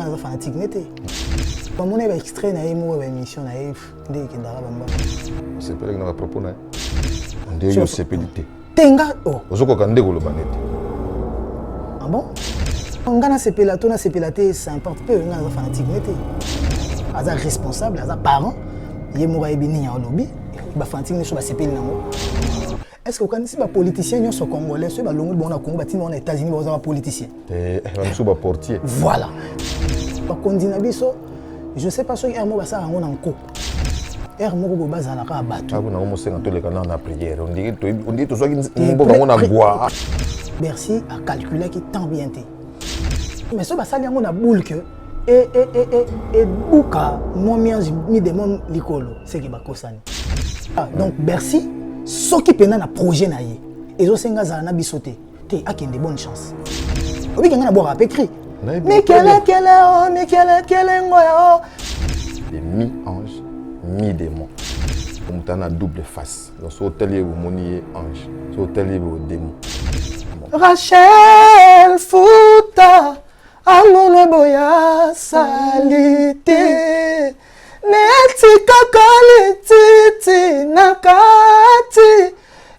nga fanatique nete. Ba mona ba extrait na yemo ba émission na yef ndé ki ndara bamba. C'est pas que na propos na. Ndé yo sepelité. Tenga oh. Ozoko kande ko lo banete. Ah bon? Nga na sepelato na sepelate ça importe peu nga fanatique nete. Aza responsable, aza parent, yemo ba ebini ya lobby, ba fanatique ne so ba sepeli nango. Est-ce que vous connaissez les politiciens sont congolais, ceux qui sont au Congo, ils sont aux États-Unis, ils sont politiciens. Ils sont portiers. Voilà. Je ne sais pas si Hermo Bassa a un co. Hermo Bassa a un bateau. Bercy a calculé qu'il tant bien été. Mais ce Bassa a un boule que et Bouka, mon mien, mis des mots licolo, c'est qui va causer. Donc Bercy. Ceux qui peinent un projet naïe, et aussi nga zana bisoté, t'es à qui de bonnes chances. Oui, quelqu'un a boire à écrit. Mais quel est ngoya. Des mi-anges, mi-démons. Comme t'as une double face. Donc sur hôtelier vous moniez ange, sur hôtelier vous démon. Rachel Fouta, amour boya salité. Neti kakali titi nakati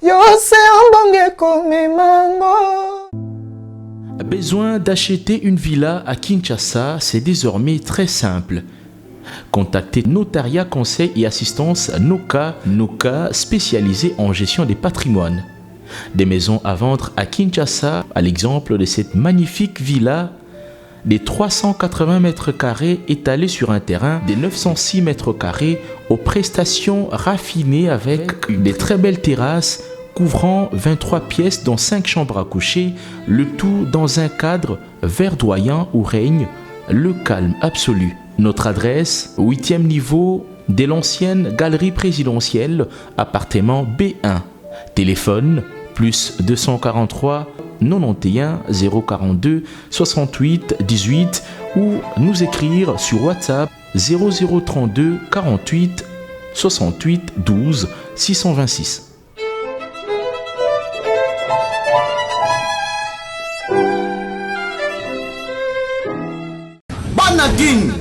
yose ambonge komemango. Besoin d'acheter une villa à Kinshasa, c'est désormais très simple. Contactez Notaria Conseil et Assistance Noka, spécialisé en gestion des patrimoines. Des maisons à vendre à Kinshasa, à l'exemple de cette magnifique villa des 380 mètres carrés étalés sur un terrain de 906 mètres carrés aux prestations raffinées avec des très belles terrasses couvrant 23 pièces dont 5 chambres à coucher, le tout dans un cadre verdoyant où règne le calme absolu. Notre adresse, 8e niveau de l'ancienne galerie présidentielle, appartement B1. Téléphone, plus 243 91 042 68 18 ou nous écrire sur WhatsApp 0032 48 68 12 626. Bana King,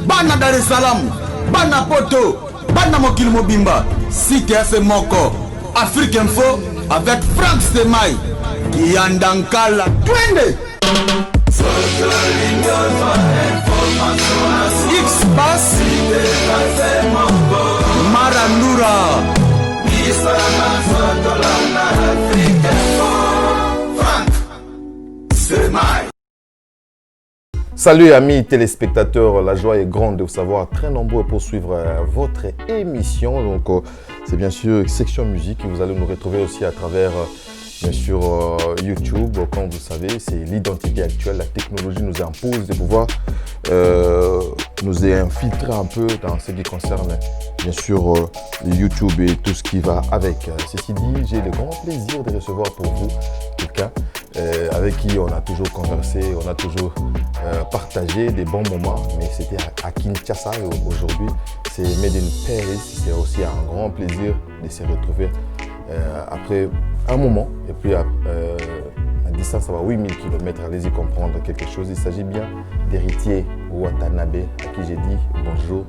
Bana Dar es Salaam, Bana Poto, Bana Mokil Mobimba, Site FM Moko, Afrique Info avec Frank Stemai. Yandankala twende X-Bass Marandura Frank Stemai. Salut amis téléspectateurs, la joie est grande de vous savoir très nombreux pour suivre votre émission. Donc c'est bien sûr Section Musique, vous allez nous retrouver aussi à travers bien sûr YouTube. Comme vous savez, c'est l'identité actuelle, la technologie nous impose de pouvoir nous infiltrer un peu dans ce qui concerne bien sûr YouTube et tout ce qui va avec. Ceci dit, j'ai le grand plaisir de recevoir pour vous quelqu'un avec qui on a toujours conversé, on a toujours partagé des bons moments, mais c'était à Kinshasa et aujourd'hui c'est Made in Paris. C'est aussi un grand plaisir de se retrouver après un moment et puis à distance, ça va 8000 km, allez-y comprendre quelque chose. Il s'agit bien d'Héritier Watanabe à qui j'ai dit bonjour.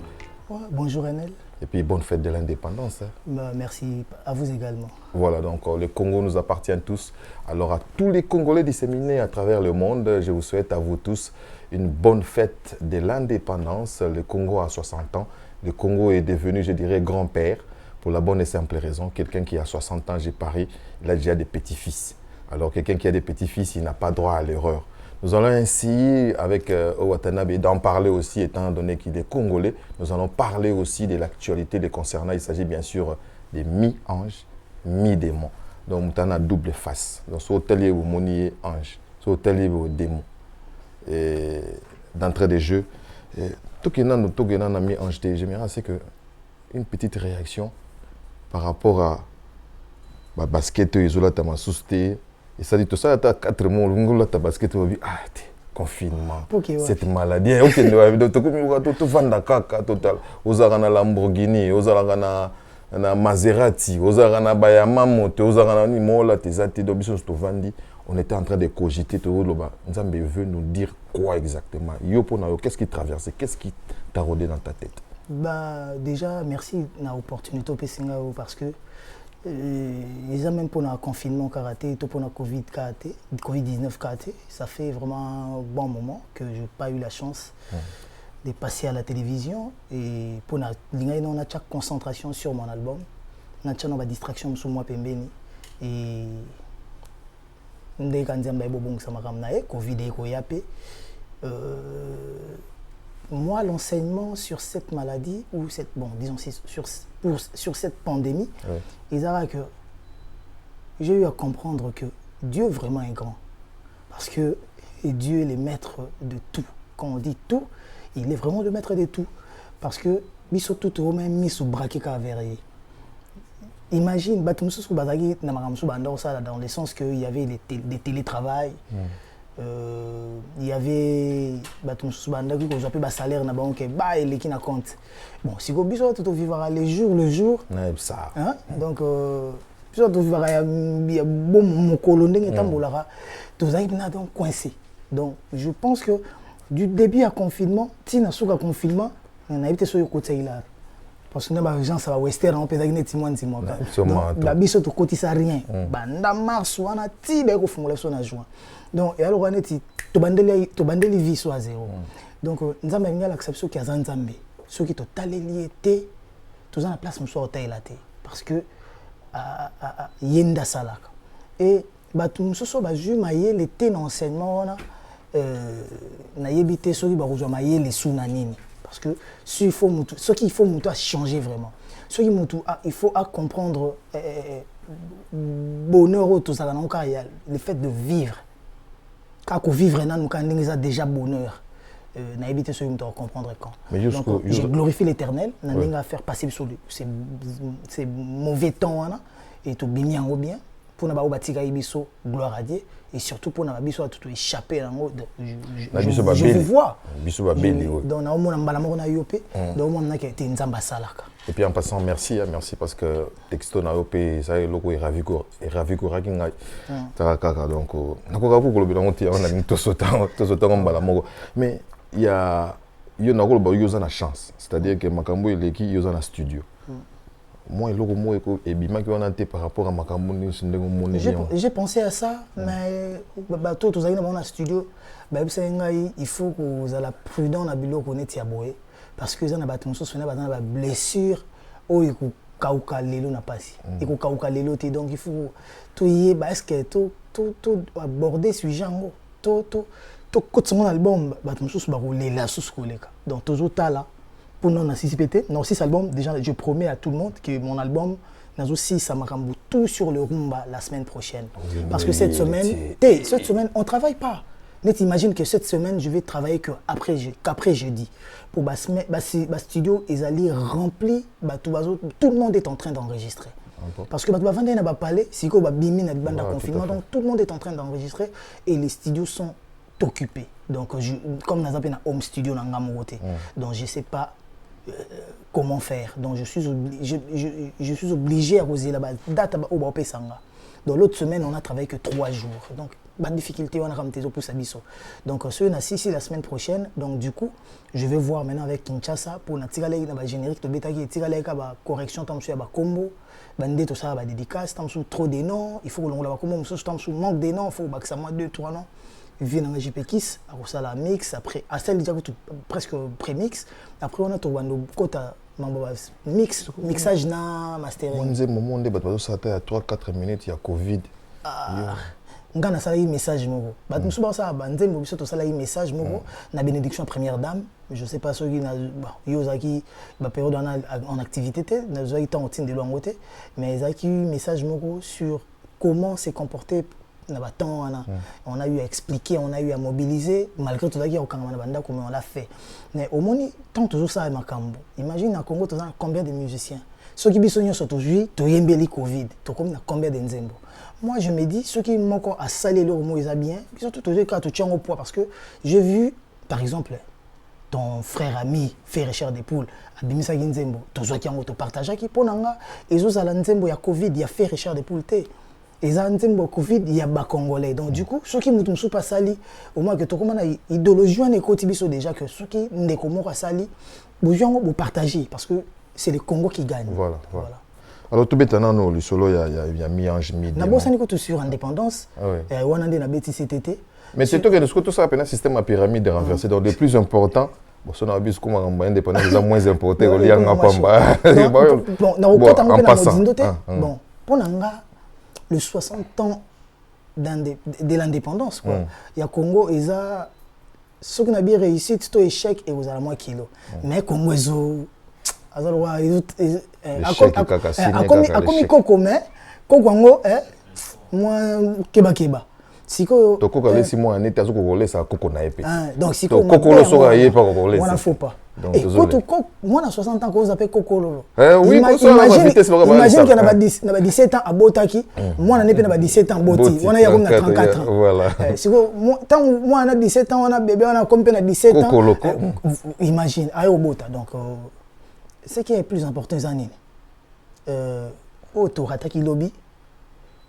Ouais, bonjour Enel. Et puis bonne fête de l'indépendance. Bah, merci à vous également. Voilà, donc le Congo nous appartient tous. Alors à tous les Congolais disséminés à travers le monde, je vous souhaite à vous tous une bonne fête de l'indépendance. Le Congo a 60 ans. Le Congo est devenu, je dirais, grand-père. Pour la bonne et simple raison, quelqu'un qui a 60 ans, j'ai parié, il a déjà des petits-fils. Alors quelqu'un qui a des petits-fils, il n'a pas droit à l'erreur. Nous allons ainsi, avec Watanabe, d'en parler aussi, étant donné qu'il est congolais. Nous allons parler aussi de l'actualité les concernant. Il s'agit bien sûr des mi-anges, mi-démons. Donc, nous avons une double face. Donc, ce hôtelier vous moniez ange, ce hôtelier vous démon. Et d'entrée de jeu, tout ce qui est mi-ange, j'aimerais c'est que une petite réaction par rapport à ma basket, isola ta masusté. Et ça dit tout ça, tu as 4 mois, tu as basket, tu as confinement, cette maladie. Ok, tu vas kaka total. Ozarana Lamborghini, ozarana Maserati, ozarana Bayamamoto, ozarana Mola, tes atis d'obisson, tu vandi. on était en train de cogiter, Nzambe veut nous dire quoi exactement? Qu'est-ce qui traversait? Qu'est-ce qui t'a rôdé dans ta tête? Bah, déjà, merci de l'opportunité parce que même pour le confinement karaté, pour le Covid-19 karaté, ça fait vraiment un bon moment que je n'ai pas eu la chance de passer à la télévision. Et pour on a chaque concentration sur mon album, on a chaque distraction sur moi pembeni et moi, l'enseignement sur cette maladie, ou sur cette pandémie, que j'ai eu à comprendre que Dieu vraiment est grand. Parce que Dieu est le maître de tout. Quand on dit tout, il est vraiment le maître de tout. Parce que, imagine, dans le sens qu'il y avait des télétravail, il y avait des salaires qui na compte. Bon, si vous vivre le jour, hein? Donc, il y a bon colonie donc coincé. Donc, je pense que du début à confinement, si on a confinement, on a été sur le côté là. Parce que les gens ça va western on peut dire la biso to kotisa rien banda mars wana ti ba ko fungula so na juin donc et alors on est to bandeli vie so à zéro donc nzambe ngala acception ki azanzambe ceux qui totaleli été tous en place muso hôtel là parce que yenda salaka et batu muso so ba ju maye l'été d'enseignement na yebité so ki ba ko maye les sunanini. Parce que ce qu'il faut changer vraiment. Ce qu'il faut comprendre bonheur au tout ça le fait de vivre. Quand on vivre nous quand on a déjà bonheur. Na éviter ce qu'il comprendre quand. Donc je glorifie l'Éternel, n'a faire passer sur ces mauvais temps et tout bien ou bien pour na ba batika ibiso gloire à Dieu. Et surtout pour na biso tout échapper en haut je vous vois donc na omona mbala moko na yopé donc omona ke te nzamba salaka. Et puis en passant merci parce que texto na yopé ça loko ravi ko rakinga takaka donc nakoka ko lobela ngoti on a tout sautant mbala moko mais il y a na ko ba yoza na chance c'est-à-dire que makambo eleki yoza na studio. Moi, par rapport à ma j'ai pensé à ça, mais tout dans le studio, il faut que vous soyez prudent dans le parce que vous avez des blessures où il faut donc il faut aborder ce sujet tout mon album donc toujours là. Pour non anticiper, non, cet album, déjà, je promets à tout le monde que mon album, aussi, ça m'a remboursé tout sur le rumba la semaine prochaine. Parce que cette semaine, on ne travaille pas. Mais t'imagines que cette semaine, je vais travailler qu'après jeudi. Pour ma studio, ils allaient remplir, tout le monde est en train d'enregistrer. Parce que avant de parler, si on a confinement, donc tout le monde est en train d'enregistrer et les studios sont occupés. Donc, comme nous avons un home studio dans Ngamogote, donc je ne sais pas comment faire. Donc, je suis obligé à poser la date au Bapesanga. Dans l'autre semaine, on n'a travaillé que 3 jours. Donc, pas de difficulté, on a ramené pour Sabiso. Donc, ceux qui sont ici la semaine prochaine, donc du coup, je vais voir maintenant avec Kinshasa pour notre générique, la correction, combo, tout ça, dédicace, trop de noms, il faut que l'on manque des noms, il faut que ça soit 2-3 noms. Vient dans JP Kiss, à la mix, après, à celle déjà presque pré-mix. Après, on a tout mix, mixage na mastering. On disait moment de battre ça à 3-4 minutes, il y a Covid. On a un message moko. Bat musuba ça banze mo biso to sala message moko na bénédiction première dame. Je sais pas ceux qui na yozaki ba période en activité té, na zoi temps en de longoté, mais zaki message moko sur comment se comporter. On a eu à expliquer, on a eu à mobiliser, malgré tout ça, on l'a fait. Mais au moins, tant toujours ça, imagine à Congo, combien de musiciens. Ceux qui sont aujourd'hui, tu as un Covid, tu as combien de nzembo. Moi, je me dis, ceux qui m'ont encore à saler leur mot, ils ont bien, ils sont toujours quand tu tiens au poids. Parce que j'ai vu, par exemple, ton frère ami, frère cher des poules, Abimisa Nzembo, tu as partage qui pour Nanga, et ils ont la nzembo, il y a Covid, il y a frère cher des poules. Et ça, Covid, il y a des Congolais. Donc, du coup, ceux qui ne sont pas salis, au moins que tu as une idéologie, déjà que ceux qui ne sont pas salis, vous partagez parce que c'est le Congo qui gagne. Voilà. Alors, tout maintenant, le solo, il y a mi-ange, mi-démon. D'abord, c'est sur l'indépendance. On a des CTT. Mais c'est tout que tout ça, un système à pyramide renversé. Donc, le plus important, si on a vu comment on est indépendant, c'est moins important que les gens en passant. Bon, pour le 60 ans de l'indépendance, il y a Congo, il y a ceux qui ont bien réussi, c'est un échec et vous avez moins kilo. Mais Congo, ils ont keba. Siko kokole si moi année tazo kokole ça koko na épée. Donc siko kokolo sora yé pas kokole. On faut pas. Donc moi à 60 ans qu'on appelle kokolo. Oui, imagine qu'il y en a 17 ans à Botaki, moi on a 17 ans Boti, on a 34 ans. Voilà. Siko tant moi on a 17 ans, on a bébé, on a combien à 17 ans. Imagine ayo Bota. Donc ce qui est plus important années. Auto rataki lobby.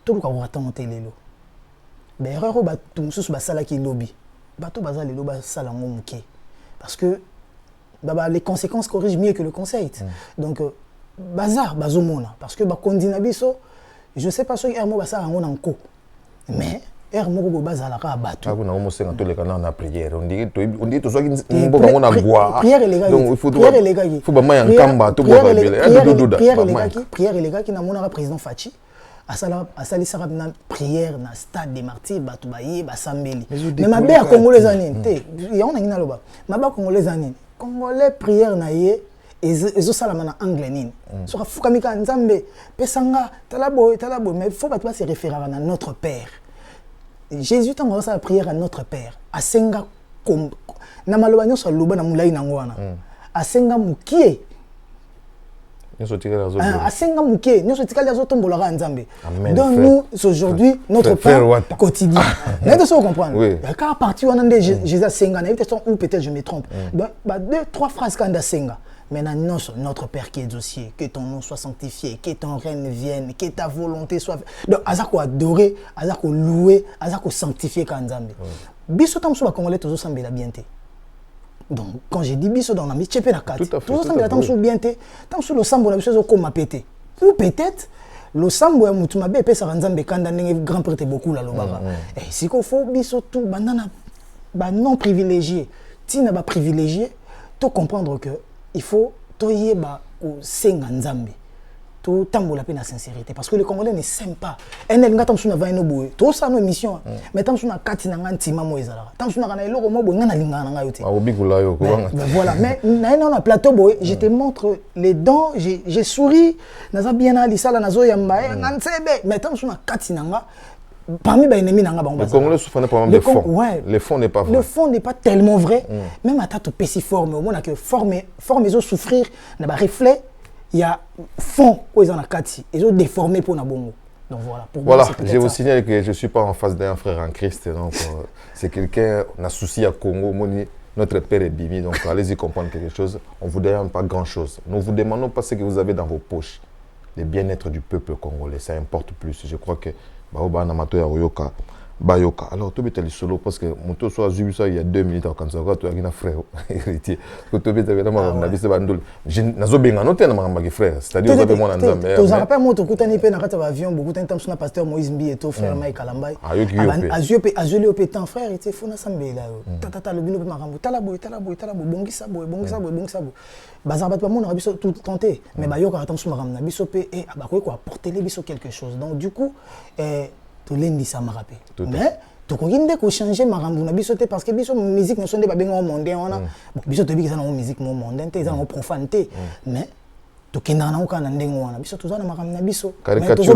Tout le monde va monter les lots. Mais erreur au bateau sous basala qui lobby bateau bazal les lobby sala ngomuke parce que les conséquences corrigent mieux que le conseil. Donc bazar bazomona parce que ba kondina biso je sais pas ce ermo basala ngona nko mais ermo ko bazala ka bateau na ngomo senga to le kana na prière on dit to so ki mboka ngona ngwa prière les gars donc il faut ba maya nkamba to prière les gars qui na mona président Fachi asali sara na prière na stade des martyrs batu baye basambeli mais mabe ya congolais anine te ya on ngina loba mabe congolais anine congolais prière na ye ezo salama na anglais nini so ka fukamika nzambe pesanga talabo mais faut pas se référer à notre père Jésus tango sa prière à notre père asenga na maloba nyoso loba na mulai na ngwana asenga mukie asenga muke nous sotikali azotombolaka nzambe donc nous aujourd'hui notre pain quotidien mais de se comprendre car parti on a Jésus asenga na ou peut-être je me trompe donc deux trois phrases quand asenga maintenant notre Père qui est dossier que ton nom soit sanctifié que ton règne vienne que ta volonté soit donc azako adorer azako louer azako sanctifier quand nzambe biso tam so ba congolais tozo sambela bienté. Donc, quand j'ai dit biso dans la métier, tout ça, mais attends, bien té, tant sur le sambo, la chose comme ma pété. Ou peut-être, le sambo, ya mutu mabe, pe sa ranzambe kanda nenge grand prêtre beaucoup la lobaba. Et si qu'on faut biso tout, banana, non privilégié, tina ba privilégié, to comprendre que il faut toyer ba au senga nzambe. Tout tambo la peine à sincérité parce que les Congolais ne s'aiment pas. Enel ngatam suna va ino boye. Tout ça nos mission. Mais tam suna kati na ngantima moezala. Tam suna kana eloko mo boye ngana lingana nga yote. Obikula yo ko. Voilà, mais na plateau boye, je te montre les dents, j'ai souri, naza bien ali sala nazo yamba ngansebe. Mais tam suna kati na nga parmi les ennemis na nga ba. Les Congolais souffrent pas de fond. Le fond n'est pas vrai. Le fond n'est pas tellement vrai. Même à tatu pesi forme, au moins que forme ils souffrir na ba reflet. Il y a fond où ils ont la kati, ils ont déformé pour Nabongo. Donc voilà. Pour voilà, moi, je vous signale que je ne suis pas en face d'un frère en Christ. Donc c'est quelqu'un, on a souci à Congo, notre père est bimi, donc allez-y comprendre quelque chose. On ne vous demande pas grand-chose. Nous ne vous demandons pas ce que vous avez dans vos poches. Le bien-être du peuple congolais, ça importe plus. Je crois que Baoba Namato Yaroyoka. Bayoka. Alors, tu es solo parce que mon tour soit il y a 2 minutes quand ça va, tu as un frère héritier. Tu es évidemment na bise bandul. Je nazo benga noté na mama frère, c'est-à-dire vous avez mon nzambe. Tu as pas mon to kutani pe na kata avion, beaucoup de temps sur pasteur Moïse Mbi et ton frère Mike Kalambai. Azio pe ton frère était fona sambe là. Tata le bino pe marambo. Talabo bongisa boy. Bazar bat pas mon biso tout tenté, mais bayoka attention maramna biso pe et abako ko apporter les biso quelque chose. Donc du coup tout lundi ça m'a rappelé. Mais tu connais que changer marambo na biso parce que biso musique ne sont pas bien au monde on a bon biso te bi que ça na musique mon monde t'es ça en profanité mais tu kena na okana ndengo wana biso tozana marambo na biso caricature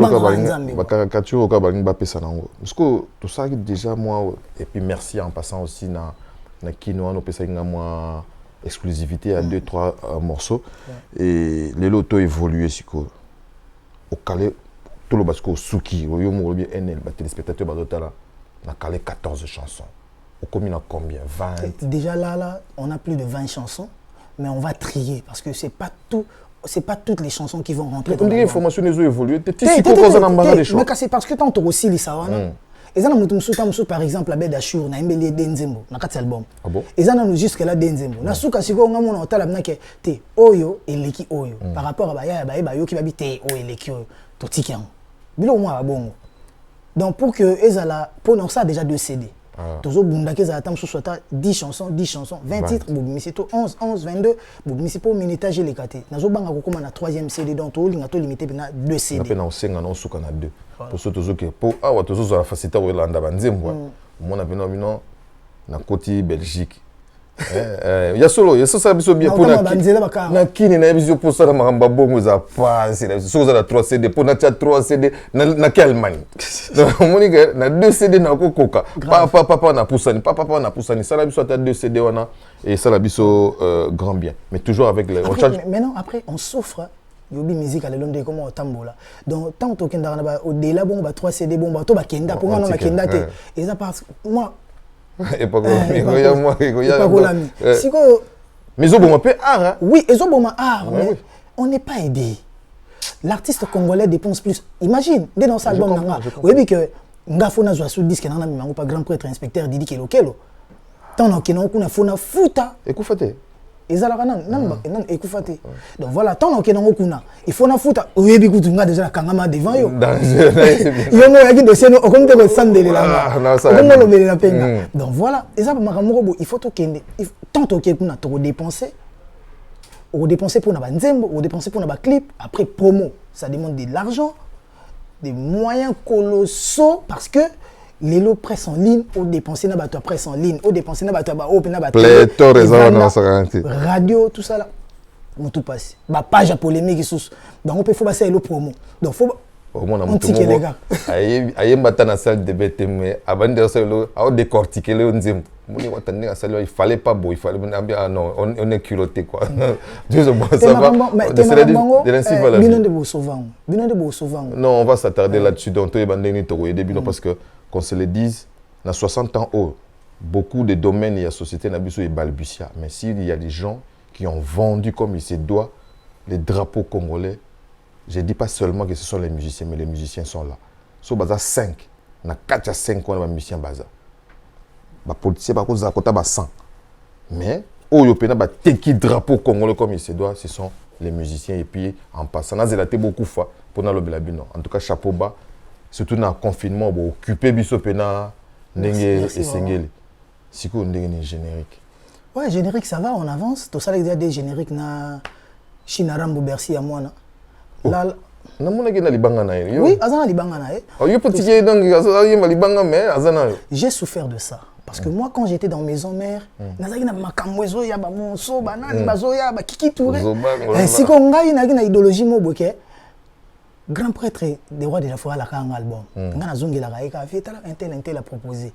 ka balinga ba pesa nango parce que tout ça déjà moi et puis merci en passant aussi na kino no pesa nga moi exclusivité à 2-3 morceaux et les lotos évolué siko au calé tout le basco Suki, au Yomo, bien NL, téléspectateur Badotala, on a calé 14 chansons. Au commune, combien 20 déjà là, on a plus de 20 chansons, mais on va trier parce que c'est pas tout. c'est pas toutes les chansons qui vont rentrer. On dit l'information les a évolué. Mais c'est parce que tant aussi les sawana. Et ça nous par exemple la bête d'Achour na embelé Denzembo na 4 albums. Ah bon? Et ça nous jusque là Denzembo. Na suka siko nga mona otala na ke te oyo eleki oyo par rapport à baya ba yo ki babi te oyo eleki oyo to tikiango. Bilo moi ba bongo. Donc pour que ezala pour non ça déjà 2 CD. Toujours bunda que ça attend sous soit 10 chansons 20 titres bobimisito 11 22 bobimisipo minutage les katé nazo banga ko koma na 3e CD donc to linga to limité na 2 CD na pe na osenga na suka na 2 pour ce toujours que pour awa toujours za facilité o landa banzembo mona bino bino na côté Belgique ya solo ya ça biso bien pour na kini na biso pour ça na mamba bongo za pas c'est so za 3 CD pour na 3 CD na Allemagne moni que na 2 CD na kokoka papa na poussani ça la biso ta 2 CD wana et ça la biso grand bien mais toujours avec les on charge maintenant après on souffre yobi musique à l'Olonde comme au tambola donc tant que kenda na au delà bon ba 3 CD bon ba to ba kenda pour na kenda te et ça parce moi et pas moi mais ils ont peu art. Oui, ils ont art, mais on n'est pas aidé. L'artiste congolais dépense plus. Imagine, dès dans sa album, oui, que Ngafona Zoasou disque n'a pas grand prêtre inspecteur Didi Kelokelo. Tant que nous avons fait fouta. Écoutez. Donc voilà, tant que nous avons il faut na fouta. Oui, bi kutunga déjà kangama devant yo. Yo no yaki dossier no okomte ko sandele la. Donc voilà, et ça makamoko il faut to kende. Tant que kuna to dépenser. On dépenser pour na banzembo, on dépenser pour na ba clip, après promo, ça demande de l'argent, des moyens colossaux parce que les lots presse en ligne, ou dépenser na bateau presse en ligne, ou dépenser na bateau ba open na bateau. Radio, tout ça là. On tout passe. Ba page polémique sous. Donc on peut faut passer les promo. Donc faut au moins on ticket les gars. Aye mbata na salle de BTM avant de ça a décortiquer le nzem. Moni watande na salle il fallait pas beau, il fallait non, on est culotté quoi. Dieu bon ça va. Non, on va s'attarder là-dessus donc to bandeni to aider bino parce que qu'on se le dise, dans 60 ans, beaucoup de domaines et de sociétés sont balbutia. Mais s'il y a des gens qui ont vendu comme il se doit les drapeaux congolais, je ne dis pas seulement que ce sont les musiciens, mais les musiciens sont là. Sur Baza 5, il y a 4 à 5 ans de musiciens Baza. Les politiciens, par contre, ils ont 100. Mais, au Yopena, les drapeaux congolais comme il se doit, ce sont les musiciens. Et puis, en passant, on a zélaté beaucoup de fois pour nous le bino. En tout cas, chapeau bas. Surtout dans le confinement, on occuper biso pena ndenge et sengeli. Siko ndenge générique. Ouais, générique ça va, on avance. Tout ça les des génériques na Chinarambo Bercy à moi na. Là na mona ke na libanga na yo. Oui, azana libanga na e. Oh yo petit donc azana libanga mais azana. J'ai souffert de ça parce que moi quand j'étais dans maison mère, nazaki na makamwezo ya ba monso banani bazo ya ba kiki touré. Siko ngai na idéologie mo boké. Grand prêtre des rois de la foi à la kanga album. Ngana zongi la kaika fait un tel a proposé.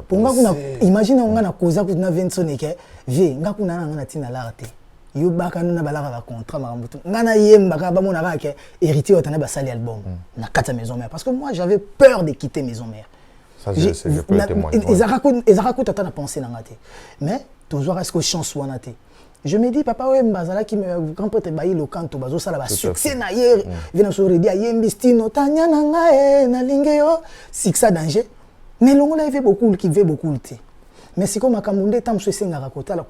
Pour nga kuna imagine ngana koza kuna Vincent eke vie nga kuna ngana tina l'arte. Yo baka na balaka ba contrat makambutu. Ngana yemba ka ba mona ka ke héritier otana ba sali album na kata maison mère parce que moi j'avais peur de quitter maison mère. Ça je peux témoigner. Ezaraku tata na pensé na ngate. Mais toujours est-ce que chance wana te. Je me dis, papa, ouais, Mbazala qui me grand prêtre bailli le canto, bazo ça la succès na hier, vient sur le dia yembistino, tanya nanga na lingeo, sixa danger. Mais l'on a fait beaucoup, qui veut beaucoup le thé. Mais c'est comme à Kamundé, tam se senga rakota la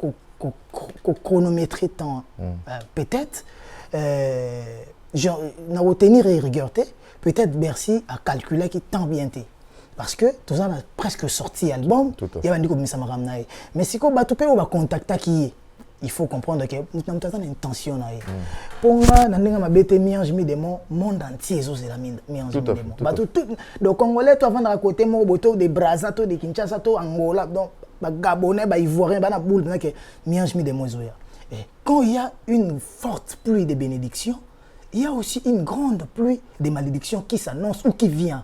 chronométrer temps, peut-être, na retenir et regarder, peut-être Bercy a calculé qui tant bien té. Parce que tout ça a presque sorti album, il y a un comme ça m'a ramené. Mais c'est comme batupé on va contacter qui est. Il faut comprendre que nous avons une intention. Pour moi, nous avons des monde entier. Donc, Congolais, tu vas côté des Brazza, des Kinshasa, des Angola, des Gabonais, des Ivoiriens, des Boule, quand il y a une forte pluie de bénédictions, il y a aussi une grande pluie de malédictions qui s'annonce ou qui vient.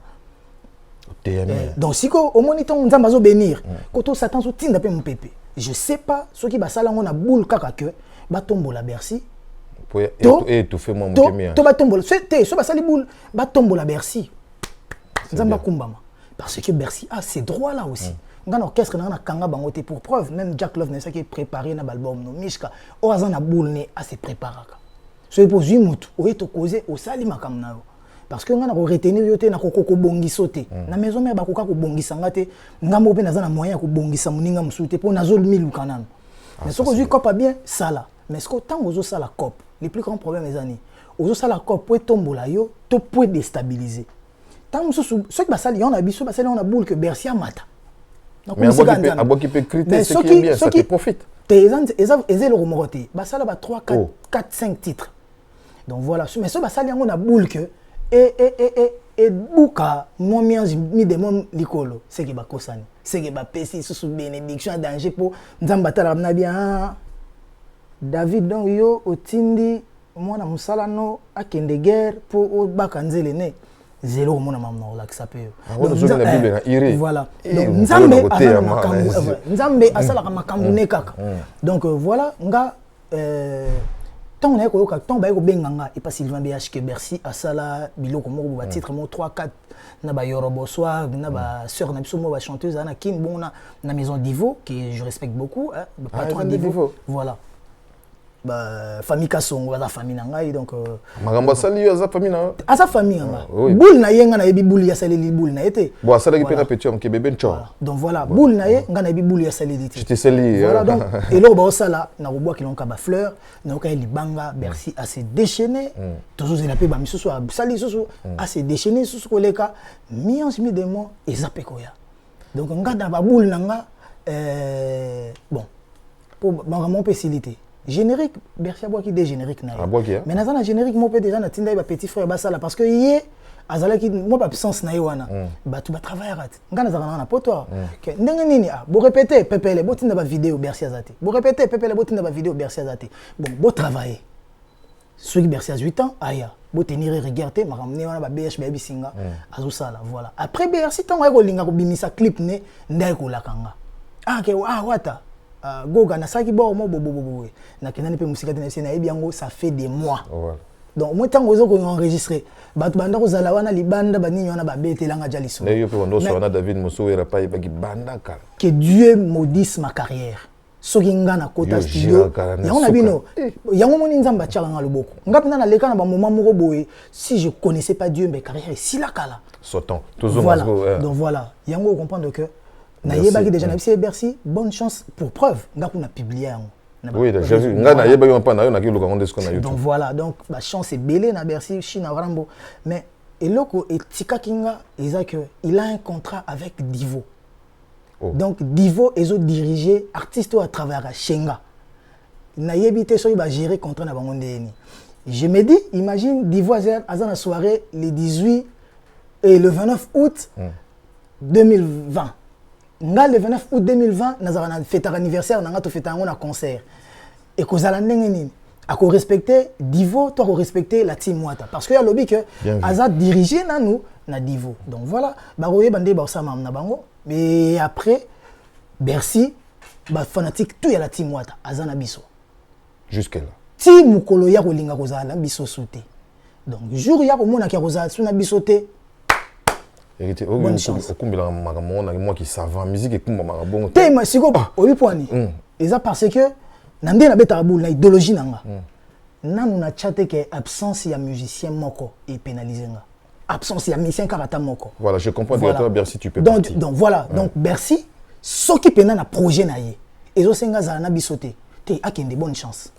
Donc, si au moniteur, nous allons bénir, quand on s'attend, on tient mon pépé. Je ne sais pas, ceux qui basala on a boule kaka que batombo la Bercy. Et tout fait mon premier. To batombo, c'est so basali boule batombo la Bercy. Nzamba kumbama. Parce que Bercy a ses droits là aussi. Ngana orchestre na kanga bangote pour preuve même Jack Love n'est ça qui est préparé na album no Mishka. Oazana boule ne a se préparaka. soki mpo ozwi motu oye tokoze osali makambo na yo parce que nga na koretenir yo te na kobongisa te na maison mère bakoka kobongisa nga te ngambo mpe naza na moyen ya kobongisa moninga mosusu te mpo nazoluka nano mais soki ozwi cope bien sala mais soki ntango ozosala cope le plus grand problème eza nini ozosala cope po etombola yo to po déstabiliser ntango mosusu soki basali yango na biso basali yango na boule que Bercy amata mais aboki peut critiquer ce qui est bien ça te profite eza eloko moko te basala ba 3 4 5 titres donc voilà mais soki basali yango na boule que et buka momianzi mi demon likolo c'est que bakosani c'est que bapesi sous bénédiction danger pour nzamba tala na bien David donc yo otindi mwana musala no akende guerre pour baka nzele ne zéro mona mamna olakisa pe yo voilà donc nzambe asala makambu ne kaka donc voilà nga tant on a koyoka tant ba ko benganga et pas Sylvain BHK Bercy asala biloko moko ba titre mo 3 4 na ba Yorobo soir na ba sœur na biso mo ba chanteuse ana kin bon na maison Divo que je respecte beaucoup hein patron Divo voilà ba famille Kasongo la famille nangai donc magamba sali yo za famille na asa famille nga boule na yenga na yebi boule ya saleli boule na été bon asala ki pena petit homme ke bébé ncho donc voilà boule na ye nga na yebi boule ya saleli je te sali voilà donc et là ba osala na ko bois kilonka ba fleur na ko libanga Bercy a se déchaîné toujours il a pe ba misusu sali susu a se déchaîné susu koleka mi de mo ezape koya donc nga da ba boule na nga bon pour vraiment facilité générique Bercy a qui des génériques na mais na na générique mo pe déjà na tinda ba petit frère basala parce que yé azala ki mo ba puissance na wana ba tu ba travailler rat ngana za na poto que ndenge nini bo répéter pepele bo tinda ba vidéo Bercy azate bo répéter pepele bo tinda ba vidéo Bercy azate bon bo travailler ceux qui Bercy a 8 ans aya bo tenir regarder ma ramener wana ba BH baby singa azu sala voilà après Bercy tango ko linga ko bimisa clip ne ndai ko lakanga ke wata Goga na saki bo mo bobo na kenani pe musika te na sena ebiango ça fait des mois donc moi tant ozo ko enregistrer batu banda ko zala wana libanda banini wana ba betelanga jaliso na yo pe ndo so wana David Mosowera pa ba gibanda ka que Dieu maudisse ma carrière soki nga na kota studio yango na bino yango moni nzamba tchaka nga loboko nga pena na leka na ba moment moko boye si je connaissais pas Dieu mais carrière si la kala sautant toujours voilà donc voilà yango comprendre que na yebaki déjà na bisi Bercy bonne chance pour preuve nga kuna publier yango oui j'ai vu nga na yebaki pa na yo na ki luka ndesko na YouTube donc voilà donc la chance est belée na Bercy China Rambo mais eloko etika kinga eza que il a un contrat avec Divo donc Divo ezo diriger artiste à travers Shenga na yebite so ba gérer contrat na bango ndeni je me dis imagine Divo azana soirée le 18 et le 29 août 2020 nga le 29 août 2020 nazara na fête anniversaire nanga to fête ngo na concert et kozala ndenge nini ako respecter Divo to ko respecter la team Wata parce que ya lobby que aza diriger na nous na Divo donc voilà ba roye bande ba osama na bango mais après Bercy ba fanatique tout ya la team Wata aza na biso jusque là ti mukolo ya kolinga kozala biso souté donc jour ya ko mona ki kozala suna biso te hérité bonne chance okumbela makamona moi qui savant musique et kumba makabongo te ma siko obi poani eza parce que na ndé na beta boule na idéologie nanga nanu na chate que absence ya musicien moko et pénalisé nga absence ya musicien karata moko voilà je comprends directeur Bercy tu peux donc voilà donc Bercy soki pena na projet na ye ezo senga za na bisoté te akende bonne chance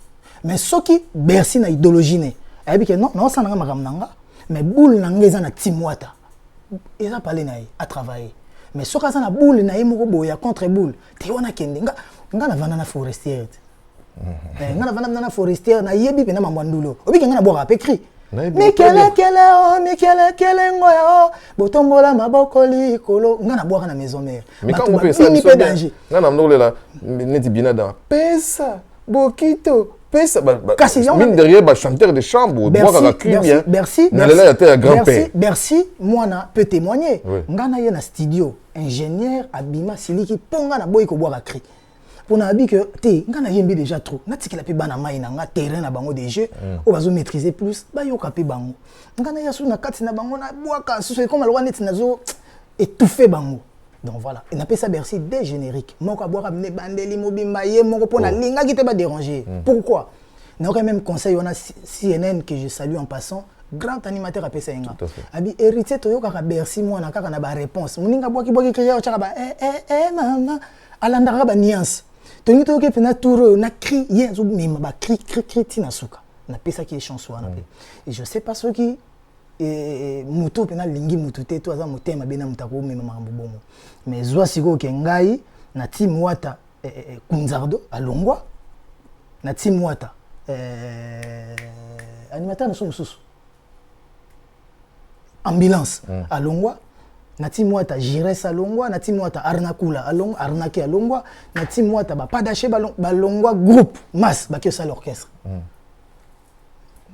mais soki Bercy na idéologie ne abi que non ça nanga makam nanga mais boule nanga eza na team Wata ils ont parlé à travailler mais ce cas ça na boule na yemo boya contre boule te wana kende nga na vana na forestière nga na vana na forestière na yebi pe na mamwandulo obi nga na boka écrit mais quel ngoya botombola maboko likolo nga na boka na maison mère mais quand on fait ça nga na mnolela neti binada pesa bokito mine derrière bah chanteur de chambre Bercy Bercy moi na peut témoigner ngana ye na studio ingénieur abima siliki ponga na boy ko boire cri pour na abi que te ngana yembi déjà trop na tikila pe bana mai na nga terrain na bango des jeux o bazo maîtriser plus ba yo kapé bango ngana ya su na kati na bango na boaka su comme alwa net na zo étouffer bango donc voilà et na pesa Bercy des génériques moko boire amener bandeli mobimba ye moko pona linga ki te ba déranger pourquoi n'aurait même conseil on a CNN que je salue en passant grand animateur à PCNga abi héritier toyo kaka Bercy moi na kaka na ba réponse muninga boki crier chaka ba mama alanda ba nuance toni to ke pena tour na cri yezo mima ba cri tina suka na pesa ki chanson na pe et je sais pas ce qui muto pena lingi mutu te to aza motema bena mutako mema mambo bomo mais zwa siko ke ngai na team wata Kunzardo alongwa na team wata animateur na somususu ambulance alongwa na team wata Jires alongwa na team wata Arnakula alongwa Arnaki alongwa na team wata ba Padache balongwa groupe masse ba ke ça l'orchestre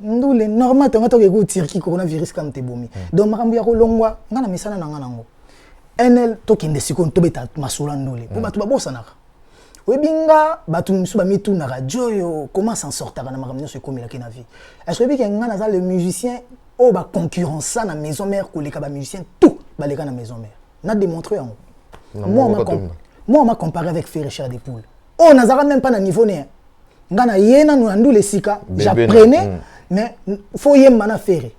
ndule normal to ngato ke go tirki coronavirus kam te bomi donc makambo ya kolongwa ngana misana na ngana ngo NL to kende sikon to beta masula ndule po batu babosa naka webinga batu misuba mitu na radio yo comment s'en sortir na makambo so komi la kina vie est-ce que bien ngana za le musicien o ba concurrence na maison mère ko leka ba musicien tout ba leka na maison mère na démontré en moi on m'a comparé avec Ferré Cher des Poules oh nazara même pas na niveau né ngana yena no ndule sika j'apprenais mais faut yemba na Ferré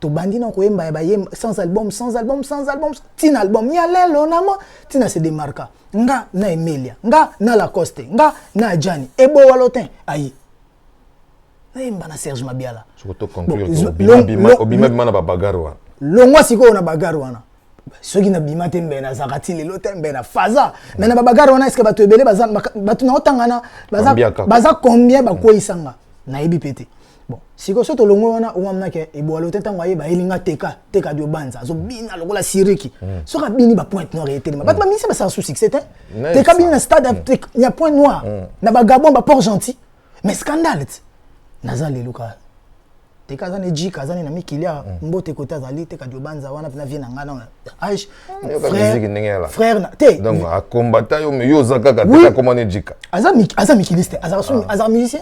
to bandi na ko yemba ba yemba sans album tin album ya lelo na mo tina se démarka nga na Emilia nga na Lacoste nga na Gianni ebo walotin ayi na yemba na Serge Mabiala surtout conclure obima bimana ba bagarwa longwa siko na bagarwa soki na bima tembe na zakati lelo tembe na faza mais na bagarwa na eske bato ebele batu na otangana baza combien ba ko isanga na yebi pété bon siko soto longo wana omamna ke ebo alotin tango aye ba elinga teka dio banza zo bina lokola siriki soka bini ba point noir et tellement bato ba misi ba sa sous succès teka bini na stade il y a point noir na ba Gabon ba Port Gentil mais scandale naza lelo ka teka zane jika zane na mikilia mbote kota zali teka dio banza wana na vie na ngana age frère na te donc a combattre yo me yo zakaka teka comment jika aza mikiliste aza musicien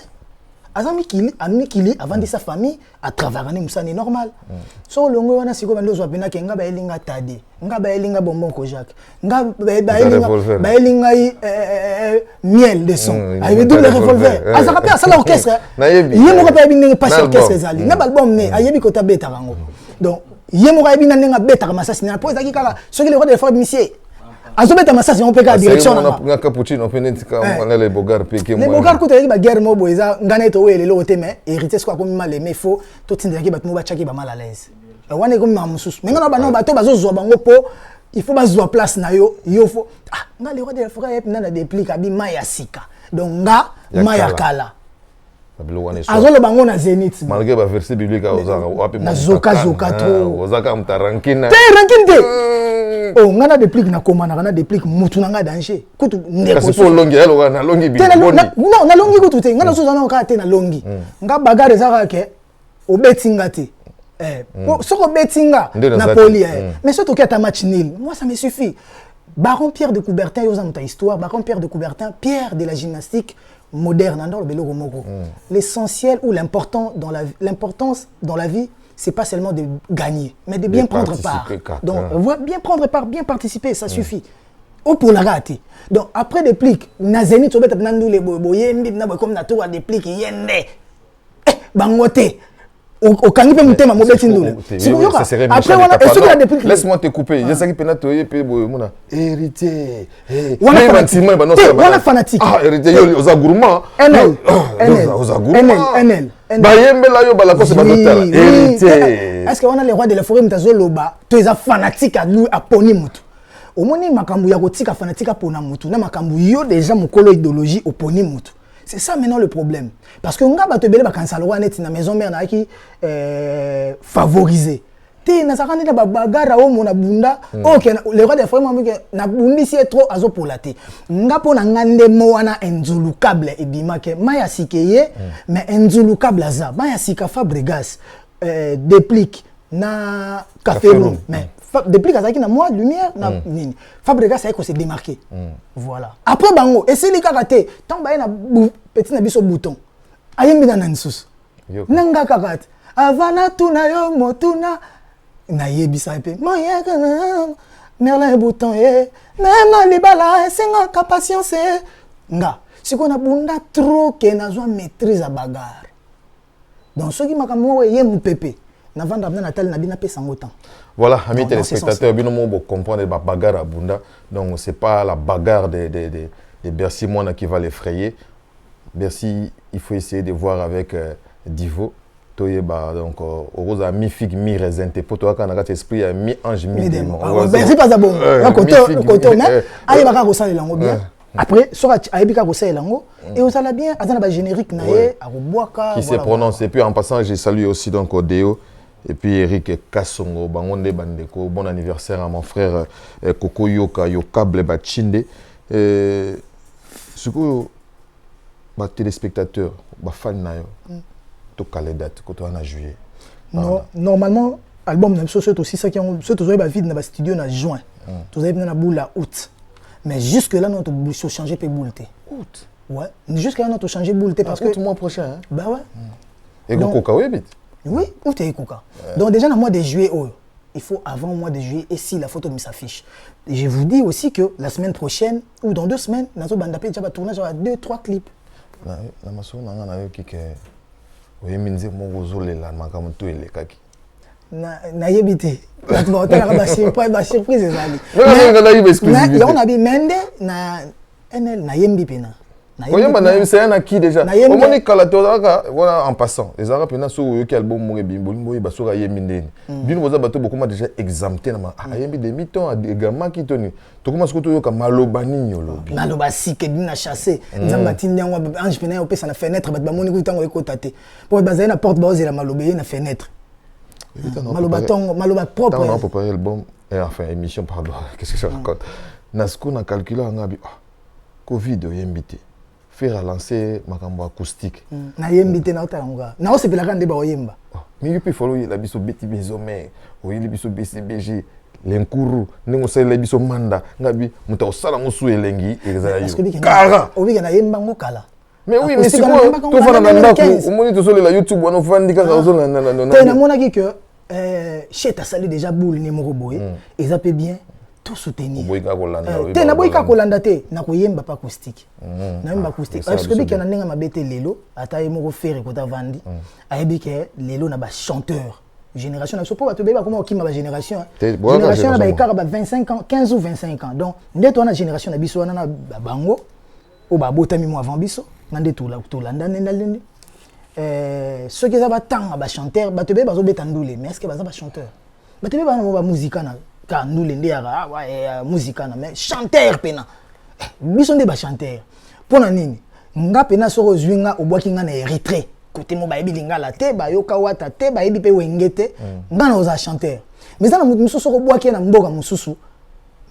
Amikili avant de sa famille à travers un musani normal. So longo wana siko bando zo pena ke nga ba elinga tadi. Nga ba elinga bonbon ko Jacques. Nga ba elinga miel de son. Avec double revolver. Asa ka pe asa l'orchestre. Yemo ka pe binenge pas orchestre zali. Na album ne ayebi ko ta beta rango. Donc yemo ka binenge nga beta ka masasi na po ezaki kaka soki le roi de la monsieur azobeta masasi on peut ka direction na cappuccino on peut netika on les bogar piqué moi les bogar ko te ba guerre mo boeza ngana to wele lo te mais héritier quoi comme mal mais faut to tindira ki batmo ba chaki ba mal à l'aise wana ko mamususu mais ngana ba no ba to bazo bango po il faut bazo place na yo faut nga le roi de la forêt yep na déplique abi maya sika donc nga maya kala azolo bango na Zénith malgré ba verset biblique ozaka wapi na zoka trop ozaka mtarankina te rankinte oh ngana déplique na komana ngana déplique mutu nga danger kutu ndeko kasi po longi elo na longi bi non na longi kutu te ngana soza na ka te na longi nga bagare zaka ke obetinga te soko betinga na poli mais surtout que ta match nul moi ça me suffit Baron Pierre de Coubertin yoza muta histoire Baron Pierre de Coubertin Pierre de la gymnastique moderne dans le beloko moko l'essentiel ou l'importance dans la vie c'est pas seulement de gagner, mais de bien prendre part. Donc, bien prendre part, bien participer, ça suffit. Ou pour la rater. Donc, après des pliques, Nazeni, tu vas te les boyembi, comme na tour des pliques, yende. Bangote. Au kangi pe mutema mobeti ndule. Après voilà, et ceux qui a des pliques. Laisse-moi te couper. Je sais que pena toye pe mona héritier. Wana fanatique. Ah, héritier yo oza gourmand. NL. Bayembela yo bala ko se batotala. Héritier. Est-ce que on a les rois de la forêt mutazo loba, to eza fanatique à lui à poni mutu. Au moni makambu ya kotika fanatique à pona mutu. Na makambu yo déjà mukolo idéologie au poni mutu. C'est ça maintenant le problème. Parce que nga bato belé ba kansalwa net na maison mère na ki favoriser. Te na sakane na bagara o mona bunda OK le roi des frères mamu ke na bundi si trop azo polate. Nga pona ngande mo wana enzulukable e bimake maya sikeye mais enzulukable aza. Maya sika Fabregas déplique na café room mais déplique azaki na moi lumière na nini Fabregas a se démarquer voilà après bango et c'est les karaté tant ba na petit na biso bouton ayembi na nsus nanga kakate avana tuna yo motuna na yebisa pe moya merlin bouton même na libala senga ka patience nga Si on a bunda trop que nazo maîtrise à bagarre. Donc ceux qui m'a comme yé mon pépé. Na vendre na Natal na bina pesa ngotan. Voilà, amis téléspectateurs, bien nous comprendre la bagarre à bunda. Donc c'est pas la bagarre de Bercy Mona qui va l'effrayer. Bercy, il faut essayer de voir avec Divo. Donc, rose a mi figue mi raisin. T'es pour toi quand on a esprit a mi ange mi démon. Bercy pas bon. Côté mais allez baka ko sala lango bien. Après soit aibika ko sala lango et on sala bien azana ba générique naé a boaka qui se prononce. Et puis en passant, j'ai salué aussi donc Odeo et puis Eric Kassongo Bangonde Bandeko. Bon anniversaire à mon frère Koko Yoka Yokable Bachinde. Ce que les téléspectateurs, les fans, tout calé date, quand on a joué. Non, normalement, l'album même c'est aussi ça qui ont surtout joué vide dans le studio en juin. Tout avez dans la boule à août. Mais jusque là notre bouche changer pe boule Août. Ouais, jusque là notre changer boule parce que le mois prochain hein. Bah ouais. Et Coca oui vite. Oui, août et Coca. Donc déjà dans le mois de juillet il faut avant le mois de juillet et si la photo me s'affiche. Et je vous dis aussi que la semaine prochaine ou dans 2 semaines, nous allons déjà tourner à 2-3 clips. Na maso na ngana yo kike. Oui, minze mon gozole la makam to ele kaki. Na yebite. Na tu va ba surprise ezali. Na yebe exclusivité. Na on a bi mende na NL na yembi pena. Oyemba na c'est un acquis déjà. Au moins kalatora voilà en passant. Les arabes pena so yo ki album mo bimbo moyi ba so ga yeminde. Bino boza bato beaucoup déjà exempté na ma yembi de miton également qui toni. To comment ce que yo ka maloba ninyo lobi. Maloba si ke bina chasser. Nzamba tindi ngwa ange pena yo pesa na fenêtre ba moni ku tango ekotate. Pour baza na porte ba ozela maloba na fenêtre. Maloba tongo maloba propre. On a préparé l'album et enfin émission pardon. Qu'est-ce que je raconte? Nasko na calculé ngabi Covid yembité. Faire lancer makambo acoustique. Na yembité na otalanga. Na osepela kande ba oyemba. Mais puis follow la biso beti bizome, oyi biso BCBG, l'enkuru, ningo sai la biso manda, ngabi muta osala musu elengi ezala yo. Kara. Obi na yemba ngokala. Mais oui, mais c'est quoi? Tout fana na ndako, omoni to solo la YouTube wana ofandika ka ozolo na. Te na mona ki que Cheta sali déjà boule numéro boy, et ça peut bien tout soutenir. Te na boyika kolanda te na koyemba pa acoustique. Na yemba acoustique. Parce que biki na nenga mabete lelo, ata yemo faire ko ta vandi. Ayebi ke lelo na ba chanteur. Génération na sopo ba to beba comment okima ba génération. Génération na ba ekara ba 25 ans, 15 ou 25 ans. Donc ndeto na génération na biso na bango o ba botami mo avant biso, na ndeto la to landa nendalende. Ceux qui ont tant à chanteur, bah tu peux pas ndoulé, mais est-ce que bah chanteur? Bah tu peux pas na musique na, car ndoulé ndéara, ouais musique na, mais chanteur pena. Bison de ba chanteur. Pour na nini? Nga pena soro zwinga obwaki nga na Érythrée. Côté mo ba ebi lingala te, ba yoka wata te, ba ebi pe wengete, nga na oza chanteur. Mais ça na mususu soro obwaki na mboka mususu.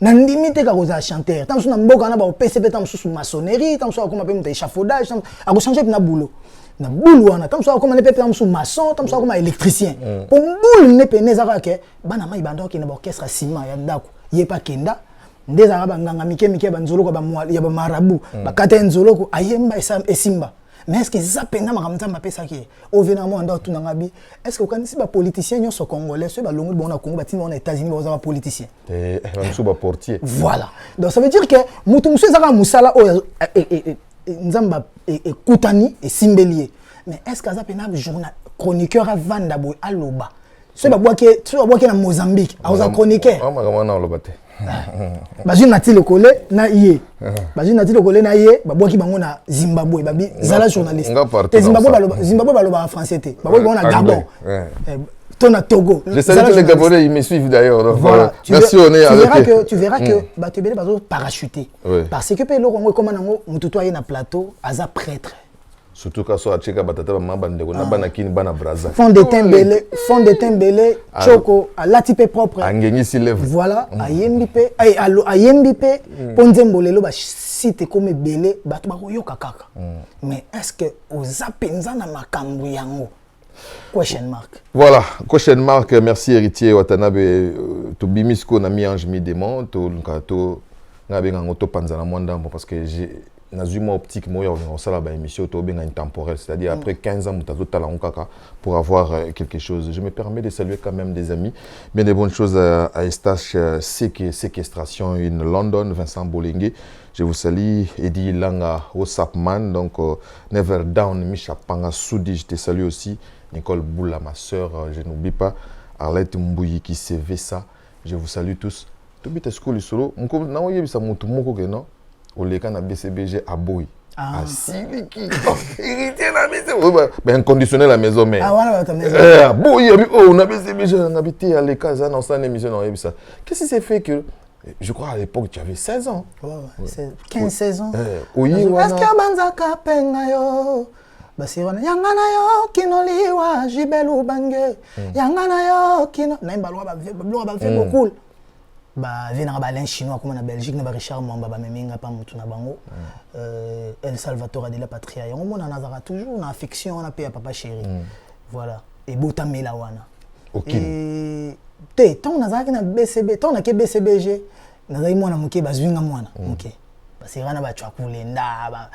Na ndimi te ka oza chanteur. Tant so na mboka na ba OPCP tant mususu maçonnerie, tant so akoma pe muta échafaudage, tant ako changer na boulot. Na boule wana tam so comme on peut sur maçon tam so comme électricien pour boule ne pe nezaka ke bana mai bando ki na orchestre ciment ya ndako ye pa kenda ndeza ba nganga mike banzolo ko ba ya ba marabu ba kata nzolo ko ayemba esimba mais est-ce que ça penda makamta mapesa ki au venamo ndo tu ngabi est-ce que kanisi ba politicien nyo so congolais so ba longo bon na Congo ba tino na États-Unis ba za politicien ba ba portier voilà donc ça veut dire que mutu musu zaka musala o nzamba ekutani et simbelier mais est-ce que ça pénable journal chroniqueur avant d'abord aloba ce ba boake na Mozambique a aux chroniqueur ah makamana na aloba te bazine na tile kolé na ié bazine na tile kolé na ié ba boaki bango na Zimbabwe babi zala journaliste te Zimbabwe baloba en français te ba boaki bango na Gabon Tona Togo. Je sais que les Gabonais ils me suivent d'ailleurs. Voilà. Tu verras que Batebele bazo parachuté. Parce que pe lokongo comme nango mututo aye na plateau aza prêtre. Surtout quand so acheka batata ba mabande ko na bana kini bana braza. Fond de tembele, choko alati pe propre. Angengi si lèvre. Voilà, ayembi pe ponzembo lelo ba site comme belé bato ba koyoka kaka. Mais est-ce que ozapenza na makambu yango? Question mark. Voilà, question mark. Merci héritier Watanabe. To bimisko na mi ange mi démon to ngabe ngango to panza na mwanda parce que nazuma optique moya on sala ba émission to benga intemporelle, c'est-à-dire après 15 ans mutazo tala nkaka pour avoir quelque chose. Je me permets de saluer quand même des amis, bien des bonnes choses à Eustache Séquestration in London, Vincent Bolingue. Je vous salue, Eddie Langa, Osapman, donc Never Down, Misha Panga Soudi, je te salue aussi. Nicole Boula, ma soeur, je n'oublie pas. Arlette Mbouyi qui s'est ça. Je vous salue tous. Tu bites school solo. Mko na oye bisa mutu moko ke non. Oleka na BCBG à Boy. Ah siliki. Héritier na BCBG. Ben inconditionnel la maison mais. Ah voilà ta maison. Boy oh na BCBG on habitait à l'école dans cette émission on ça. Qu'est-ce qui s'est fait que je crois à l'époque tu avais 16 ans. Ouais, c'est 15-16 ans. Oui, est-ce que banzaka penga yo? Basirona yangana yo kinoliwa jibelu bange. Yangana yo kino na imbalwa ba fait beaucoup. Ba vient ba l'un chinois comme en Belgique na ba Richard Mwamba ba meminga pa mutu na bango. El Salvatore de la Patria. On mona nazara toujours na affection on a payé papa chéri. Voilà. Et botamela wana. OK. Et tant nazara na BCB, tant na ke BCBG. Nazari mwana muke bazwinga mwana. OK. Basirana ba chakule nda ba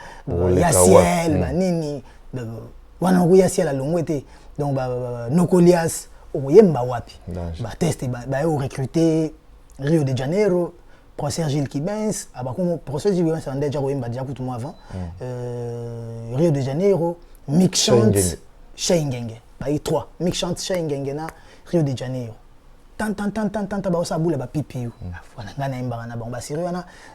yasiel ba nini. Wana ko yasiel a longwete. Donc ba nokolias oyemba wapi. Ba tester ba yo recruter Rio de Janeiro, professeur Gilles Kibens, professeur Gilles Kibens, on a déjà eu tout avant. Rio de Janeiro, Mick Chant, Shengenge. Bah, il y a 3. Mick Chant, Shengenge, Rio de Janeiro. Tant, bah, ça boule, bah, pipi. Voilà, on a un barana, bon, bah, sérieux,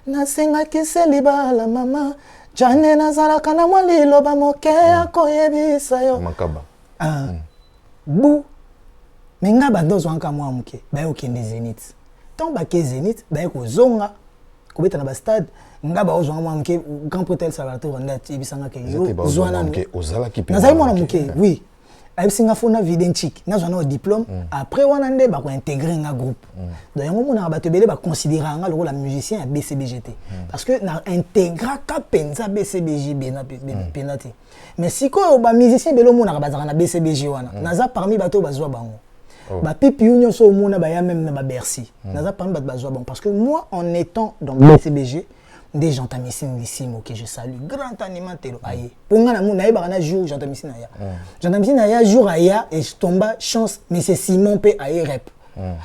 na senga kiseli ba la mama, jane na zala kana mwali loba moke, akoyebi sayo. Makaba. Bou, menga bandozo anka mwa muke, bah, okende Zénith. Tant que Zénith, bah ko zonga, ko beta na ba stade, nga ba ozonga mwa mke grand prêtre Salvatore ndati ebisanga ke yo zwana mke ozala ki pe. Nazali mwana mke, oui. Abisinga fona videntique, na zwana diplôme, après wana nde ba ko intégrer nga groupe. Donc yango mona ba tebele ba considérer nga le rôle musicien à BCBGT parce que na intégra ka penza BCBG penati. Mais si ko ba musicien belo mona ba zaka na BCBG wana, naza parmi bato bazwa bango. Bah pipi union so mona ba ya même na ba Bercy. Naza parmi bat bazwa bon parce que moi en étant dans BCBG des gens tamissine lissimo que je salue grand animateur aye. Ponga na mona ba na jour gens tamissine aya. Gens tamissine aya jour aya et je tomba chance mais c'est Simon pe aye rep.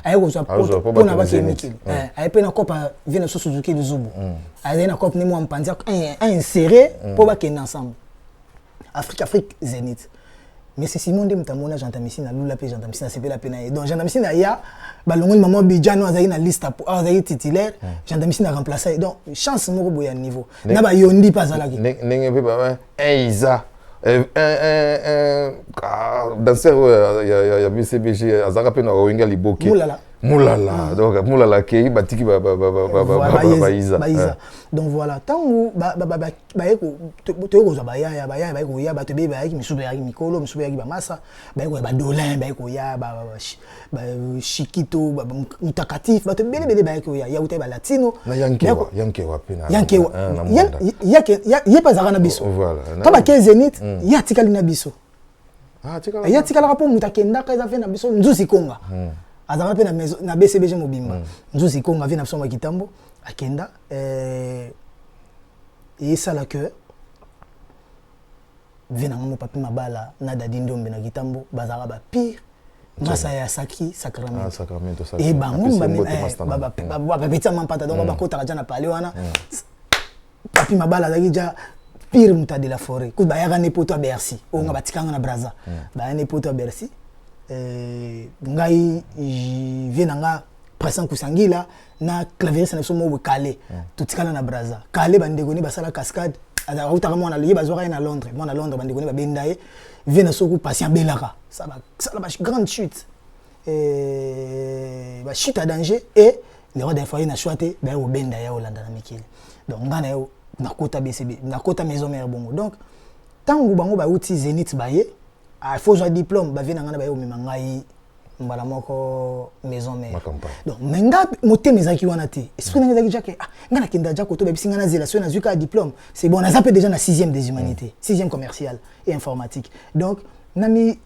Aye ko so pour na ba kemiki. Aye pe na kopa vient so Suzuki de Zubu. Aye na kopa ni mo mpandia inséré pour ba ken ensemble. Afrique Zénith. Mais c'est Simon de Mtamona Jantamissine à Lula pe Jantamissine c'est la peine. Donc Jantamissine aya balongo maman Bidjano azali na liste pour azali titulaire Jantamissine a remplacé. Donc chance moko boya niveau. Na ba yondi pas alaki. Nenge pe ba Isa danseur ya BCBG azaka pe na wenga liboke. Moulala donc moulala ke batiki ba Isa. Donc voilà tant ko to ba ya ko ya ba to be ba ki misube ya mikolo misube ya ba masa ba ko ba dolin ba ko ya ba shikito ba mutakatif ba to bele ba ko ya ute ba latino yankewa pena ya pas zana biso voilà to ba ke Zénith ya tikali na biso tikala ya tikala rapo mutakenda ka za fe na biso nzusi konga azaka pe na BCBG mobimba nzusi konga vi na soma kitambo akenda et ça la que vena mo papi mabala na dadi ndombe na kitambo bazaka ba pire masa ya sacramento et bango ba petit mampata donc ba kota kana pale wana papi mabala zaki ja pire muta de la forêt ku ba ya ne poto Bercy o nga batikanga na Braza ba ne poto Bercy ngai vienanga pression kusangila na clavier ça ne sont mo calé tout tikala na Braza calé bandeko ni basala cascade ala utaka mona liye bazwaka na Londres bandeko ni babendaye viena soku patient belaka ça ba grande chute ba chute à danger et les rois des foyers na choité ba o benda ya Hollande na Mikili donc ngana yo na kota BCB na kota maison mère bongo donc tangu bango ba uti Zénith baye il faut un diplôme ba vena ngana ba yo mimangai mbala moko maison mère donc menga motema ezaki wana te esprit nga ezaki jake ngana kenda jako to bebisi ngana zela so na zuka diplôme c'est bon on a zappé déjà na 6e des humanités 6e commercial et informatique donc nami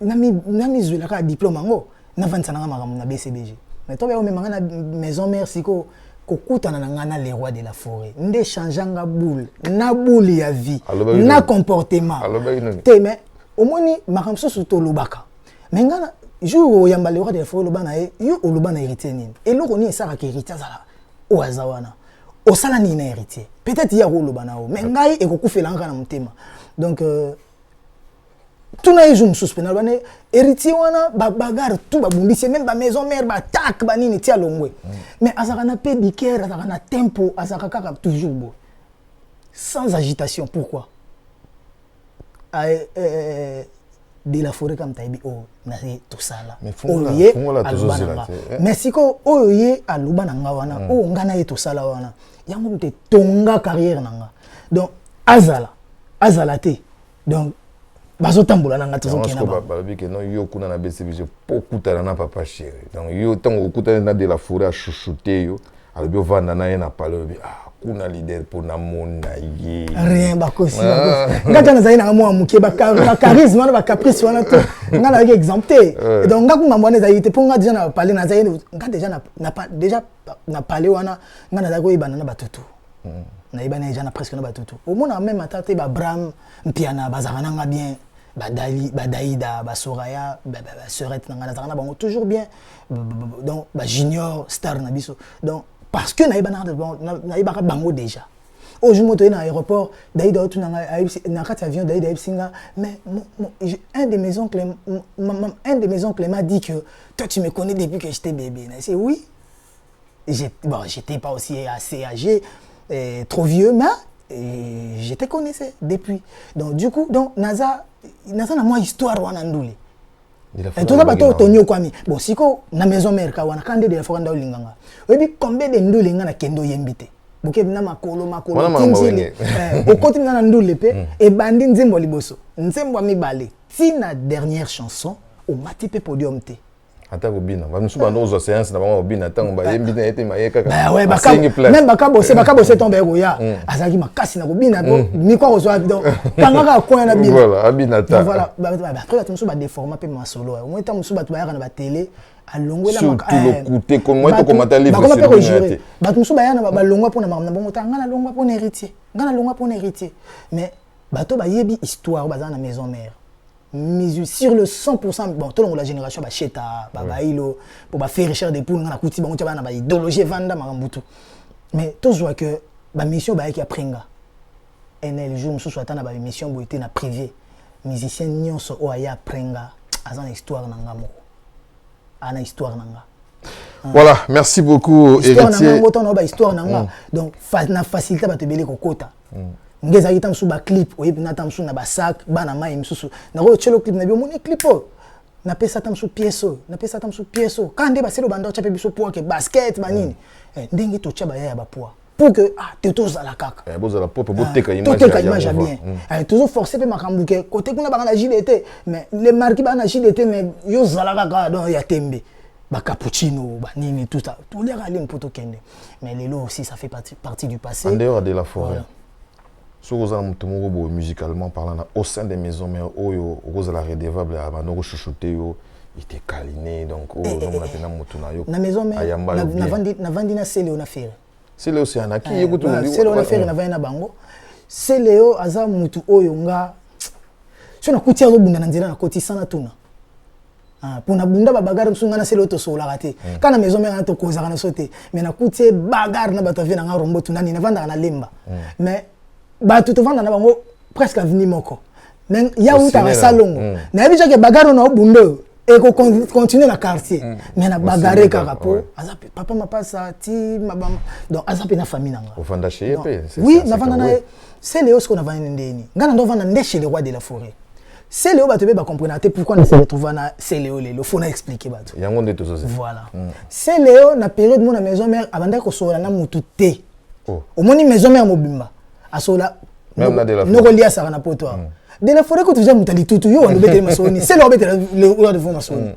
zuela ka diplôme ngo na vantsa nga makamu na BCBG mais to ba yo memanga na maison mère siko kokutana na ngana les rois de la forêt nde changeanga boule na boule ya vie na comportement te mais omoni makamso surtout lobaka mais ngana jour oyamba les rois de la forêt lobana yo olobana héritier nini eloko ni esaka ke héritier azala o azawana osala ni na héritier peut-être ya olobana o mais ngai ekokufela ngana mutema donc tuna ejoum suspendal bane héritier wana ba bagarre tout ba bumbisi même ba maison mère ba attaque ba nini tia longwe mais azaka na pédicure azaka na tempo azaka kaka toujours beau sans agitation pourquoi de la forêt comme taibi oh na tout ça là mais siko oye alubana nga wana o ngana ye tout ça là wana yango mte tonga carrière nanga donc azala te donc bazotambola nanga tozokena ba balobi ke non yo kuna na BCBG pokutana na papa chéri donc yo tango okutana na de la forêt a chouchouter yo alobi ovanda na ye na palobi kuna leader pour na mona ye rien bakosi ngata na zaina mwa muke ba charisme na ba caprice wana to ngana avec exempté donc ngaku mamone za yite ponga déjà na parler na zaina ngata déjà na parler wana ngana za ko ibana na batutu na ibana déjà na presque na batutu au mona même atate ba Bram mpiana bazana nga bien Daïda, Soraya, Serette, Nangana, bango toujours bien. Donc, Junior, Star, Nabiso. Donc, parce que Naïba bango déjà. Aujourd'hui, je suis dans l'aéroport, Daïda, avion, Daïda, mais un de mes oncles m'a dit que toi, tu me connais depuis que j'étais bébé. Je dis oui. J'étais pas aussi assez âgé, trop vieux, mais je te connaissais depuis. Donc, du coup, Naza na moi histoire wana ndule et tout ça bato tonyo kwami bon siko na maison mère ka wana kande de la foranda olinganga webi combien de ndule ngana kendo yembite boke na makolo tinzile okoti ngana ndule pe e bandi nzembo liboso nzembo mibale tina dernière chanson au mati pe podium te ata bobina ba musu ba nozo séance na ba bobina tango ba yembina ete mayeka ba ouais même baka bosser tomber ya azaki makasi na bobina mi kwa rezo donc kangaka ko na bina voilà abina ta voilà après tu musu ba déformer pe ma solo au moins ta musu ba tuba na ba télé alongwela maka le côté comme moi to commenter livre c'est ba musu ba yana ba longwa pona na bongo ta ngana longwa pona héritier mais bato ba yebi histoire bazana na maison mère mais sur le 100% bon tout le monde la génération ba cheta ba bailo pour ba faire recherche des poules na kuti bango taba na ba idéologie vanda makambutu mais toujours que ba mission ba ki aprenga NL jour musu soit na ba mission bo été na privé musicien nyonso o aya aprenga azana histoire nanga moko ana histoire nanga voilà merci beaucoup héritier histoire nanga donc na facilité ba te belé kokota ngeza kita msu ba clip oyebi na tamsu na ba sac bana mai msusu na ko chelo clip na bi moni clip na pesa tamsu pieso kande ba selo banda chape biso poa ke basket banini ndenge to chaba ya ba poa pour que te toza la kaka bozala pop boteka image bien toujours forcer pe makambuke côté kuna ba na JDT mais les marques ba na JDT mais yo zala kaka donc ya tembe ba cappuccino ba nini tout ça tout les ralines pour to kende mais lelo aussi ça fait partie du passé en dehors de la forêt musicalement parlant au sein des maisons mais oyo la redevable à banoko chouchouté yo était câliné donc on a tena mutuna yo na maison mais na vandi na Céléo na faire Céléo c'est anaki yekutu Céléo na faire na vandi na bango Céléo aza mutu oyo nga so na kutia zo bunda na nzela na koti sana tuna pona bunda ba bagarre msunga na Céléo to sola raté kana maison mais na to kozaka na sauter mais na kutia bagarre na bato vena nga rombo tuna ni na vanda na lemba mais ba tout vendre na bango presque avenir moko mais ya uta na salongo na biso ke bagaro na obundo et ko continuer na quartier mais na bagarre kaka po azapi papa mapasa ti mabama donc azapi na famille nanga ofanda chez epé oui na vanda na c'est Léo ce qu'on a vendu ndeni ngana ndo vanda nde chez les rois de la forêt c'est Léo ba te ba comprendre pourquoi on se retrouve na c'est Léo le faut na expliquer ba to yango nde to zo voilà c'est Léo na période mo na maison mère abanda ko sola na mutu te au moni maison mère mobimba asola noko lia sara na poto de la forêt que tu jamais mutali tutu yo ndo betele masoni c'est le betele le de fond masoni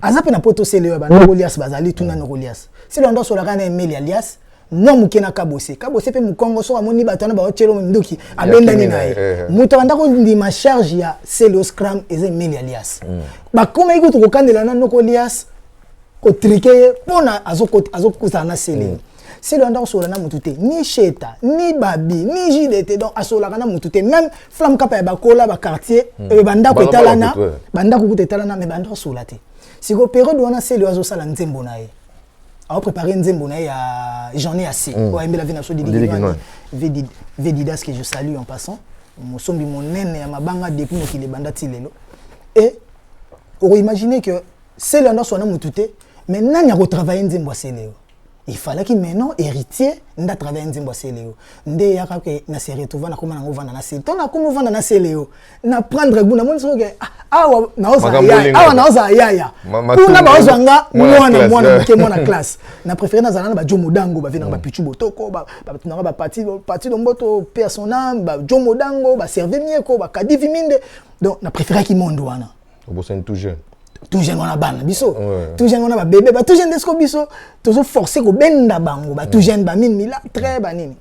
azape na poto c'est le ba noko lia bazali tuna noko lia c'est le ndo sola kana Emile alias no mukena kabose pe mukongo so amoni batana ba otelo mnduki abenda ni nae muto anda ko ndi ma charge ya c'est le scram eze Emile alias ba koma iko to kandela na noko lias ko triquer pona azokuta na sele c'est le anda solana mutute ni Cheta ni Babi ni JDT donc asolana mutute même flamme kapa ya bakola ba quartier banda ko etalana banda ko etalana mais banda solate si ko période wana c'est le azo sala nzembo na ye a préparé nzembo na ye ya j'en ai assez ouais mais la vie na so Vedidas que je salue en passant mon sombi mon nene ya mabanga depuis mo kile banda tilelo et on imaginer que c'est le anda solana mutute mais nani a retravailler nzembo à Séléo. Il fallait que maintenant héritier nda travailler nzembo à Séléo. Ndé yaka que na série to vana koma na ngova na Séléo. Ton na koma vana na Séléo. Na prendre goût na moni so que awa na oza ya. Awa na oza ya. Kuna ba oza nga mwana ke mwana classe. Na préféré na zana ba Jomo Dango ba vina ba pichu botoko ba na ba parti domboto personnel ba Jomo Dango ba serve mieko ba kadivi minde. Donc na préféré ki mondo wana. Obosen tout jeune. Tout jeune on a ban biso tout jeune on a bébé tout jeune desco biso toujours forcé ko benda bango tout jeune ba mine mila très banini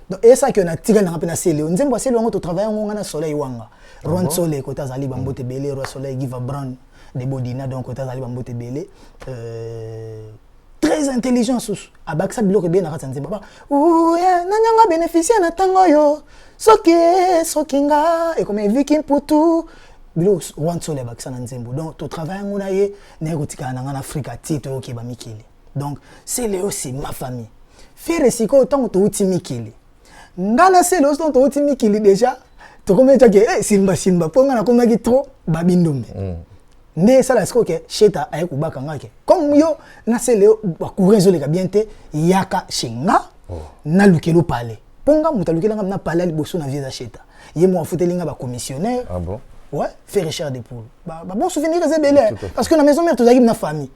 donc et ça que na tiré na pena Séléo nzembo Séléo on to travailler on na soleil wanga Ron Soleil ko tazali bambote belé Ron Soleil Giva Brown de Bodina donc ko tazali bambote belé très intelligent sous abaksa biloko bien na kata nzembo ba ou ya nanyanga bénéficier na tango yo sokinga et comme viking pour tout bilo wanso le bakisa na nzembo donc to travail ngona ye na kotika na ngana Afrika tito ke ba mikili donc c'est Léo c'est ma famille faire siko autant to uti mikili ngana c'est Léo to uti mikili déjà to comme ça que simba ponga na komaki trop babindombe ne ça la siko ke Cheta ay ku bakanga ke comme yo na c'est Léo ba courir le bien te yaka shinga na lukelo pale ponga mutalukela na pale liboso na vieza Cheta ye mo afutelinga ba commissionnaire ah bon. Ouais, faire cher des poules. Bon souvenir c'est belé parce que la maison mère tu as une famille.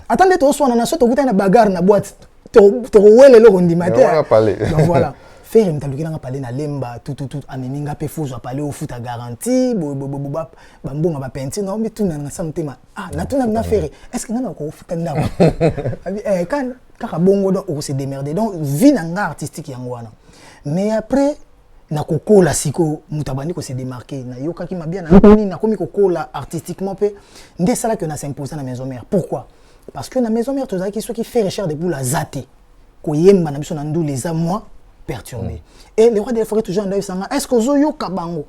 Attendez toi soit na so to kuta na bagarre na boîte. To wele lo rondi matin. Donc voilà. Faire mtaluki na parler na lemba tout ameminga pe faut parler au foot à garantie bambonga ba penti non mais tout na samtema. Ah na tout na faire. Est-ce que na ko foot ndaba? Quand kaka bongo donc on se démerder. Donc vie na nga artistique yango wana. Mais après na kokola siko mutabandi ko se démarquer na yoka ki mabia na komi kokola artistiquement pe ndé sala que na s'imposer na maison mère. Pourquoi? Parce que na maison mère tozaki qui ceux qui fait recherche de pour la zate ko yemba na biso na ndou les amois perturbés et le roi des forêts toujours en sanga est-ce que zo yoka bango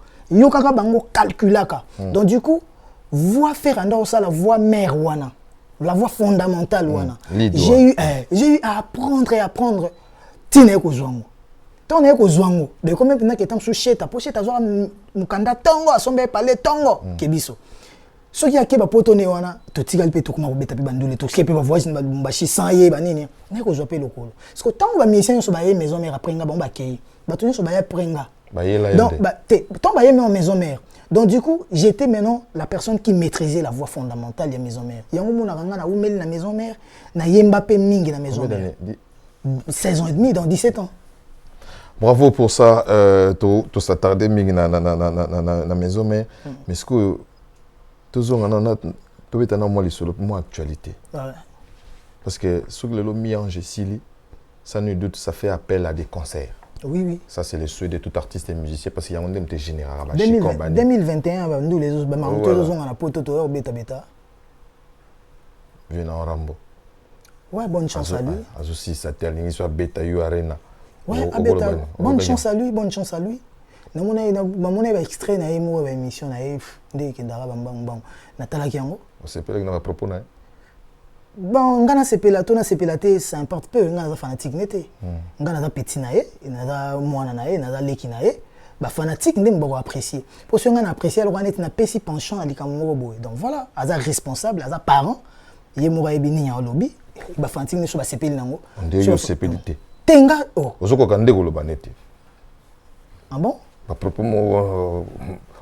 calculaka donc du coup voix faire anda ça la voix mère wana la voix fondamentale wana j'ai eu à apprendre tine ko zongo on est au Zwango. De combien de temps que tu sous Cheta, pour Cheta, mukanda tongo, asombe palais tongo, kebiso. Ce qui a qui va potonner wana, to tigal pe to kuma beta pe bandule to kepe ba voice ba chi sans ye ba nini. Na ko zope lokolo. Parce que tant ba mission so ba ye maison mère après nga bon ba kei. Ba toni so ba ya prenga. Ba ye la. Donc ba te tant ba ye maison mère. Donc du coup, j'étais maintenant la personne qui maîtrisait la voix fondamentale de maison mère. Yango mona nga na umeli na maison mère, na yemba pe mingi na maison mère. 16 ans et demi dans 17 ans. Bravo pour ça, tu s'attardais na maison mais ce que tu as moi les actualité. Parce que ce que le mi-ange Sili, ça ne doute, ça fait appel à des concerts. Oui. Ça c'est le souhait de tout artiste et musicien parce qu'il y a un de général. 2021, nous les autres, on a poté au bêta. Venant Rambo. Ouais, bonne chance à lui. Aussi, ça termine sur Beta U Arena. Ouais, bonne chance à lui. Na mona ba extrait na emo ba émission na ndé ki ndara bambang na talaki yango. On sait pas que na propos na. Bon, ngana sepelaté, ça importe peu, ngana fanatique nete. Ngana petit na ye, na mwana na ye, na leki na ye. Ba fanatique ndé mbo apprécier. Pour que ngana apprécier alors net na pesi penchant ali kamoko boy. Donc voilà, aza responsable, aza parent, ye mo ba ebini ya lobby, ba fanatique ne so ba sepeli nango. Ndé yo sepelité. Tenga oh ozoko kande ko lobanete ah bon ba propos mo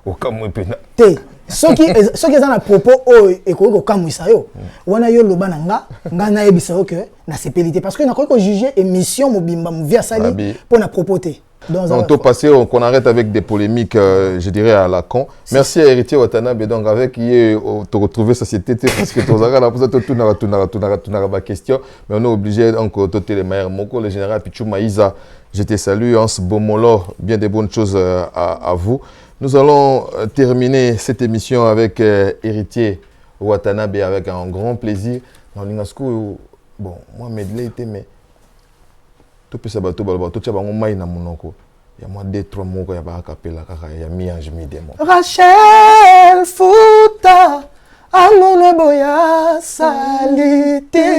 o kamwe pena te soki eza na propos o e ko kamwisa yo wana yo lobananga nga na yebisa yo que na sepelité parce que na ko juger émission mobimba mo via sali pour na proposer. On peut passer, qu'on arrête avec des polémiques, je dirais, à la con. Merci à Héritier Watanabe, donc avec qui te retrouver société, parce que tu as la question, mais on est obligé donc de les meilleurs. Moko, le général Pichou Maïza, je te salue, Hans Bomolo, bien des bonnes choses à vous. Nous allons terminer cette émission avec Héritier Watanabe, avec un grand plaisir. Dans l'Ingasco, bon, moi, medley était, mais to pesa bato baloba to tia bango mai na monoko ya mwa 2-3 moko ya ba capella kaka ya miange midemo Rachel Futa amone boya salite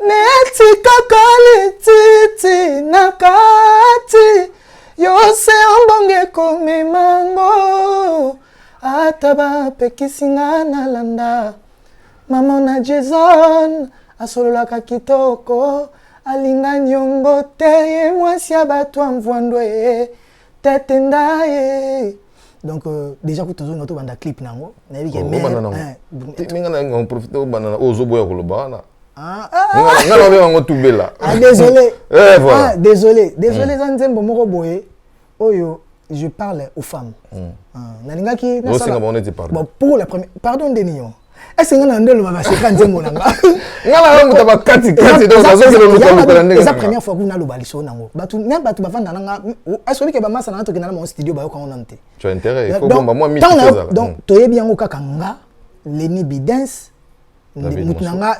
neti kakali titi nakati yose ambonge kome mango ataba pekisinga na landa mama na Jason asololaka kitoko alinga nyongo te ye mwasi ya bato amvwando ye tete ndaye. Donc déjà que toujours notre bande clip nango na bi ke minga na on profite au banana ozo boya ko lobana nga na ngo tubela désolé voilà désolé zanzembo moko boye oyo je parle aux femmes na linga ki na sala bon pour la première pardon Denio est-ce que nga ndelo ba sheka nzembo nanga nga na ngo taba kati donc ça c'est le c'est la première fois que na lobaliso nango batu même batu bavanda nanga asobi ke ba masa na to ke na mon studio ba yo quand on ante tu as intérêt il faut bomba moi mi donc toye bien ngo kaka nga Lenny Bidens mutunanga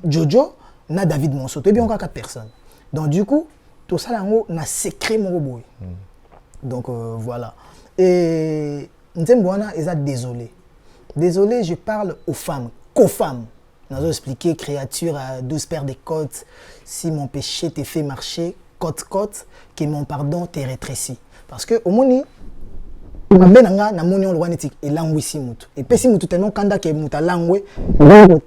Jojo na David Monso toye bien ngo kaka personne donc du coup tout ça nango na secret mon boy donc voilà et nzembo wana eza désolé je parle aux femmes qu'aux femmes. Nous avons expliqué créature à 12 paires de côtes. Si mon péché t'est fait marcher, côte, que mon pardon t'est rétréci. Parce que au moni, ma benanga na moni on loin etik et langwe si mutu. Et pesi mutu tellement kanda ke muta langwe.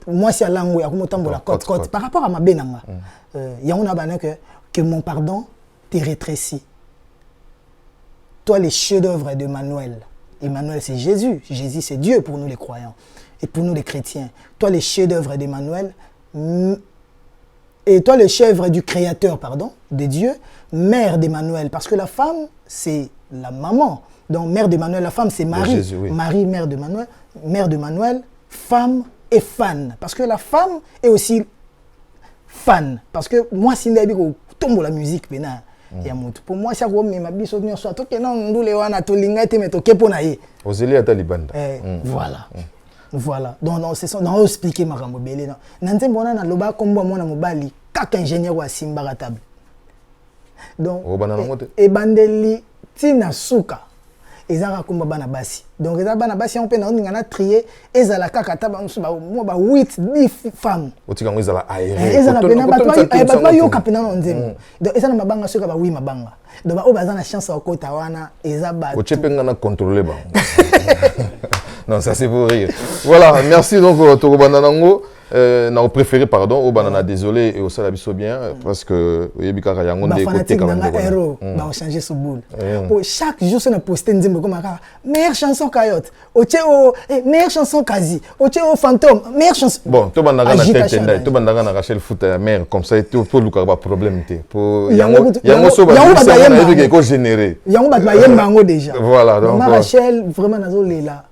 Moi si a langwe akumotambola côte. Par rapport à ma benanga, ya on a bané que mon pardon t'est rétréci. Toi les chefs-d'œuvre de Emmanuel. Emmanuel, c'est Jésus. Jésus, c'est Dieu pour nous les croyants et pour nous les chrétiens. Toi, les chefs-d'œuvre d'Emmanuel, et toi, le chef du Créateur, pardon, de Dieu, mère d'Emmanuel. Parce que la femme, c'est la maman. Donc, mère d'Emmanuel, la femme, c'est Marie. Jésus, oui. Marie, mère d'Emmanuel, femme et fan. Parce que la femme est aussi fan. Parce que moi, si je tombe la musique, pour moi, c'est comme ma biso ni soit to kenan ndule wana to linga te meto kepo na ye. Ozeli ata libanda. Voilà. Voilà. Donc non, c'est ça, on expliquer ma rambo belé non. Nanze mbona na loba kombo mwana mobali kaka ingénieur wa simba table. Donc et bandeli tina suka. Ezaka komba bana basi. Donc ezaka bana basi on peut na ngana trier ezala kaka taba mo ba 8 10 femmes. Otika ngo ezala aéré. Ezala pena batwa yo kapena no nzemo. Donc ezala mabanga soka ba 8 mabanga. Donc ba o bazana chance wa kota wana ezaba. Ochepenga na contrôler ba. Non, ça c'est pour rire. Voilà, merci donc Toko Bananango. Non, préféré, pardon, au banana, désolé, et au salabiso bien, parce que Yebika Rayangonde est côté quand même. Héros, on va changer ce boule. Pour chaque jour, on a posté une meilleure chanson Coyote, meilleure chanson Kazi, Fantôme, meilleure chanson. Bon, tout le monde a tête, tout le monde a Rachel Foot à mère, comme ça, il faut le pas problème. Yango Soba, il faut générer. Yango Batbayembango déjà. Voilà, donc. Rachel, vraiment, là.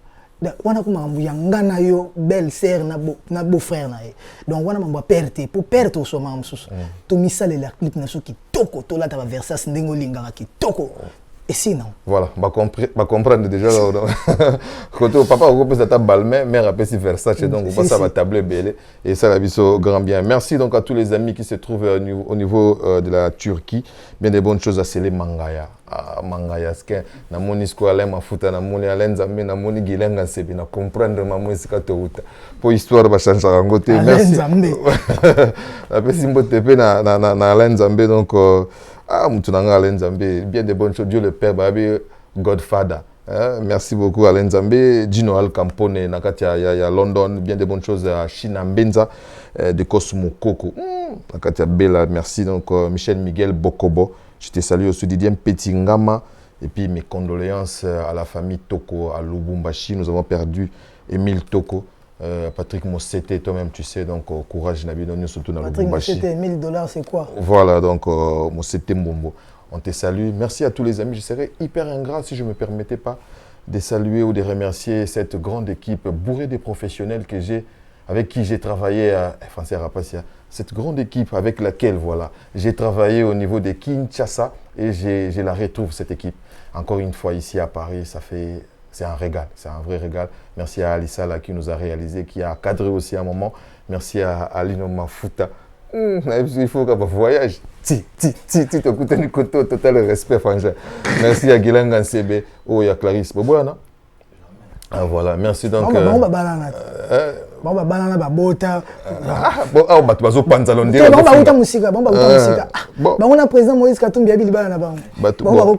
Wana kuma yanga na yo belle sœur na beau frère na ye donc wana mambo perte pour perte au soma msusu to misale la clip na so ki toko to la ta versas ndengo linganga ki toko et sinon voilà ba comprendre déjà côté papa on peut ta balmain mère a si Versace donc on passe à la table belle et ça la biso grand bien. Merci donc à tous les amis qui se trouvent au niveau de la Turquie, bien des bonnes choses à Sele Mangaya. Mangaya ske na moni squale mafuta na moni alenzambe na moni gilenga sebi na comprendre mamu esikato uta pour histoire ba changer ngote. Merci la pesi mbote pe na alenzambe donc mutunanga alenzambe bien des bonnes choses. Dieu le Père babi Godfather. Merci beaucoup Alain Zambé, Gino Al Campone, Nakatia ya London, bien des bonnes choses à China Mbenza de Cosmo Coco. Nakatia Bella, merci donc Michel Miguel Bokobo. Je te salue aussi Didier Petit Ngama et puis mes condoléances à la famille Toko à Lubumbashi. Nous avons perdu Émile Toko, Patrick Mossete, toi-même tu sais donc courage Nabino surtout dans Lubumbashi. Patrick Mossete, $1000 c'est quoi? Voilà donc Mossete Mbombo. On te salue. Merci à tous les amis. Je serais hyper ingrat si je ne me permettais pas de saluer ou de remercier cette grande équipe bourrée de professionnels avec qui j'ai travaillé à Français Rapacia. Cette grande équipe avec laquelle voilà, j'ai travaillé au niveau de Kinshasa et je la retrouve cette équipe. Encore une fois ici à Paris, c'est un régal, c'est un vrai régal. Merci à Alissa là, qui nous a réalisé, qui a cadré aussi un moment. Merci à Alino Mafuta. Il faut qu'on voyage. Tu t'écoutes du côté total respect, frangin. Merci à Guilain Gansebe. Oh, il y a Clarisse. Bon, non? Ah, voilà, merci donc. Bon, banana babota. Bon, ah, bah tu vas au pantalon. Bon, musique, bon, on a président Moïse Katumbi habili bana ba. Bon,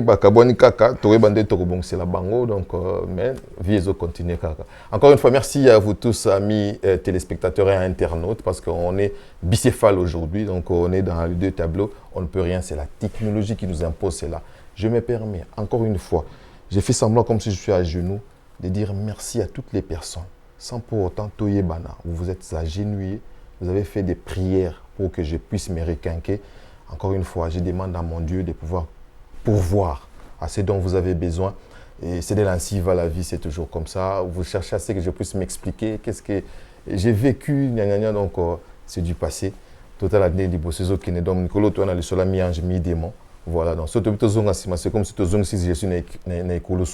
bakaboni kaka, towe bande tokobong c'est la bango donc mais vie continuer kaka. Encore une fois, merci à vous tous amis téléspectateurs et internautes parce qu'on est bicéphale aujourd'hui donc on est dans les deux tableaux, on ne peut rien, c'est la technologie qui nous impose cela. Je me permets encore une fois, j'ai fait semblant comme si je suis à genoux de dire merci à toutes les personnes. Sans pour autant toyer bana, vous vous êtes agenouillés, vous avez fait des prières pour que je puisse me requinquer. Encore une fois, je demande à mon Dieu de pouvoir pourvoir à ce dont vous avez besoin. Et c'est de l'ainsi va la vie, c'est toujours comme ça. Vous cherchez à ce que je puisse m'expliquer qu'est-ce que j'ai vécu, donc c'est du passé. Total année du bossezo qui n'est donc Nicolo, toi on a le soleil mi-ange, mi-démon. Voilà, donc c'est comme si tu si je suis Nicolo.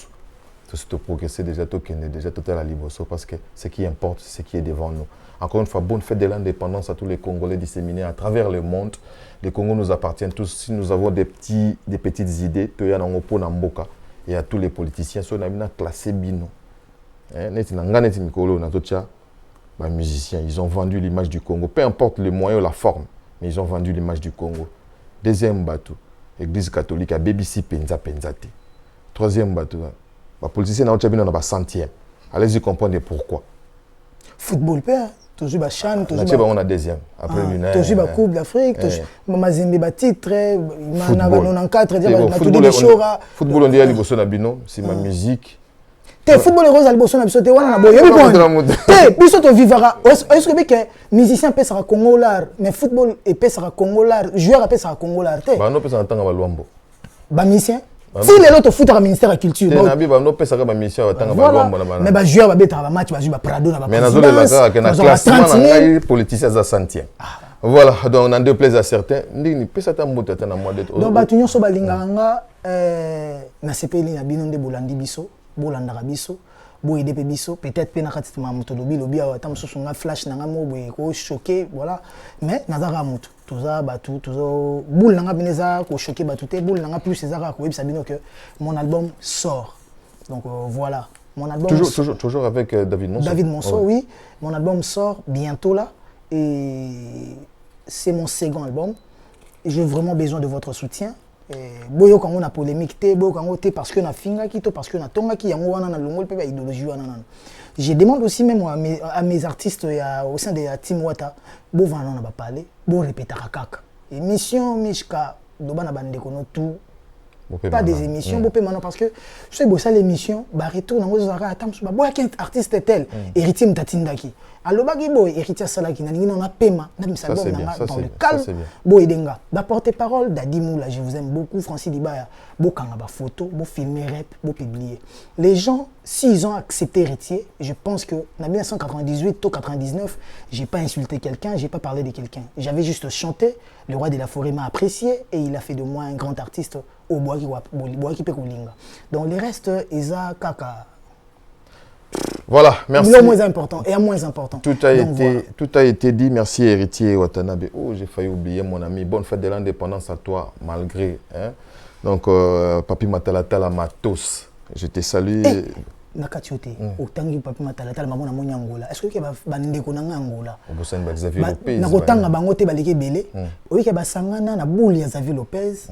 C'est progresser déjà, déjà total à Liboso parce que ce qui importe, c'est ce qui est devant nous. Encore une fois, bonne fête de l'indépendance à tous les Congolais disséminés à travers le monde. Les Congos nous appartiennent tous. Si nous avons des petites idées, et à tous les politiciens, si on a bien classé Bino. Musiciens, ils ont vendu l'image du Congo. Peu importe le moyen ou la forme, mais ils ont vendu l'image du Congo. Deuxième bateau, Église catholique à BBC Penza Penzate. Troisième bateau, les politiciens n'ont pas centième. Allez-y comprendre pourquoi. Football, père. Toujours la Chan, toujours on a deuxième. Après l'UNES. Toujours la Coupe d'Afrique, toujours Mazembe ba titre, football. Football on dit à Liboso Nabino, c'est ma musique. Te football rose à Liboso Nabino, te wana na boye. Te biso to vivara. Est-ce que musicien peut sera congolais, mais football et peut sera congolais, joueur peut sera congolais. Ba no peut s'en tanga ba Luambo. Ba musicien si les autres foutent au ministère de la Culture. Mais les joueurs vont faire match, ils vont Prado, mais politiciens à centième. Voilà, donc on a deux plaisirs certains. Donc, tu as balinga na sepeli na bino nde bolandi biso, bolanda biso, boyede pe biso, peut-être pe na katiti ma moto lobi lobi ata mosusu nga flash na nga mo boye ko choquer, voilà. Mais nazaka moto. Toza batu, toza boule nanga bineza ko choquer batu te, boule nanga plus ezaka ko yebisa bino que mon album sort. Donc voilà, mon album toujours avec David Monceau. David Monceau, ouais. Oui, mon album sort bientôt là et c'est mon second album. J'ai vraiment besoin de votre soutien. Boyo quand on a polémique té, boyo quand on té parce que na finga kito, parce que na tonga ki yango wana na longol pe ba idéologie wana nan. Je demande aussi même à mes artistes au sein de la Team Wata, bo vana na ba parler, bo répéter kaka. Émission Mishka doba na bande kono tout. Pas des émissions, bo pe maintenant parce que je sais bossa l'émission, ba retour na ngozo zaka atam ba boya qu'un artiste tel, héritier mtatindaki. Alobaki boy héritier salaki na ningi na paiement, na misal bon na dans le calme. Boy denga, ba porte-parole Dadi Moula, je vous aime beaucoup Francis Dibaya, bo kanga ba photo, bo filmer rap, bo publier. Les gens s'ils ont accepté héritier, je pense que en 1998 ou 99, j'ai pas insulté quelqu'un, j'ai pas parlé de quelqu'un. J'avais juste chanté, le roi de la forêt m'a apprécié et il a fait de moi un grand artiste au bois qui peut kulinga. Donc les restes Eza Kaka. Voilà, merci. Le moins important et un moins important. Tout a été dit. Merci héritier Watanabe. Oh, j'ai failli oublier mon ami. Bonne fête de l'indépendance à toi, malgré. Hein? Donc, Papi Matalatala Matos, je te salue. Nakatiote, autangi Papi Matalatala mamona moni Angola. Est-ce que ba ndeko na Angola? Obosan ba Xavier Lopez. Na kotanga bango te baleke belé. Oyi ke ba sangana na boule ya Xavier Lopez.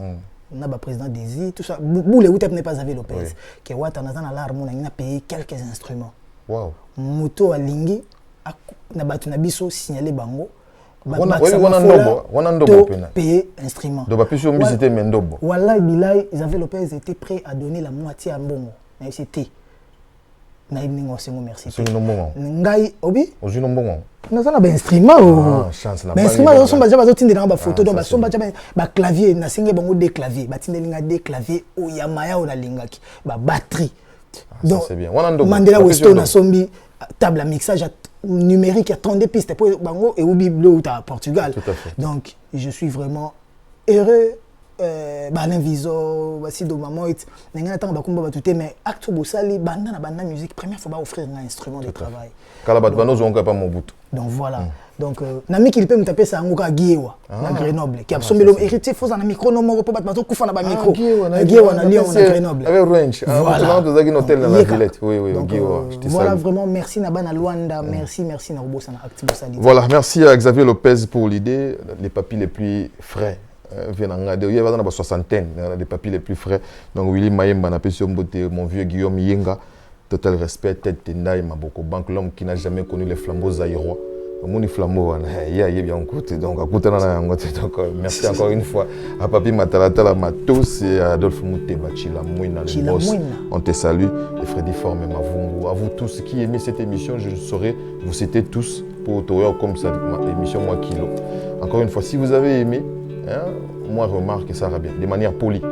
On a le président Désir, tout ça. Boule ou n'est pas Xavier Lopez. Qui est à l'arme, on a payé quelques instruments. Wow. Moto à Lingi, na batu na biso signalé bango. On a payé instruments. Donc, pas visiter Mendobo. Voilà, Bilay, Xavier Lopez était prêt à donner la moitié à Mbongo. Mais c'était. Naïm merci. C'est un moment. Ngai, obi? Au un moment. Nous avons un instrument. Chance là. Mais instrument, nous sommes déjà des photos, donc nous sommes clavier, nous avons des claviers, des claviers, ou Yamaya ou la lingaki, batterie. Donc, c'est bien. Mandela Westo na sombi table à mixage numérique, il y a 32 pistes pour Bango et Ubi Bleu à Portugal. Tout à fait. Donc, je suis vraiment heureux Alain Viso, Basido Mamoit, n'engana tant bakumba batute mais acte bosali banda musique première fois ba offrir un instrument de travail. Kalabat banos on pas mon bout. Donc voilà. Donc nami qui peut me taper ça ngoka Guiwa na Grenoble qui a sommet l'homme héritier faut un micro no moko pas bato kufa na ba micro. Guiwa na Lyon na Grenoble. Avec Range. Voilà. Dans un hôtel dans la Villette. Oui Guiwa. Voilà vraiment merci na bana Luanda, merci na Robosa na acte bosali. Voilà, merci à Xavier Lopez pour l'idée, les papiers les plus frais. Il y a une soixantaine, les papiers les plus frais. Donc, Willy Mayemba, mon vieux Guillaume Yenga, total respect, tête Tendai, Maboko Bank, l'homme qui n'a jamais connu les flambeaux zaïrois. Mon flambeau, il y a bien côté. Donc, merci encore une fois à Papi Matalata, Matos et à Adolphe Mouteba, Chila Mouina, le boss. On te salue, et Freddy Forme, Mavungu. À vous tous qui aimez cette émission, je saurais vous citer tous pour Toyo comme ça, émission Moi Kilo. Encore une fois, si vous avez aimé, moi remarque ça va bien, de manière polie.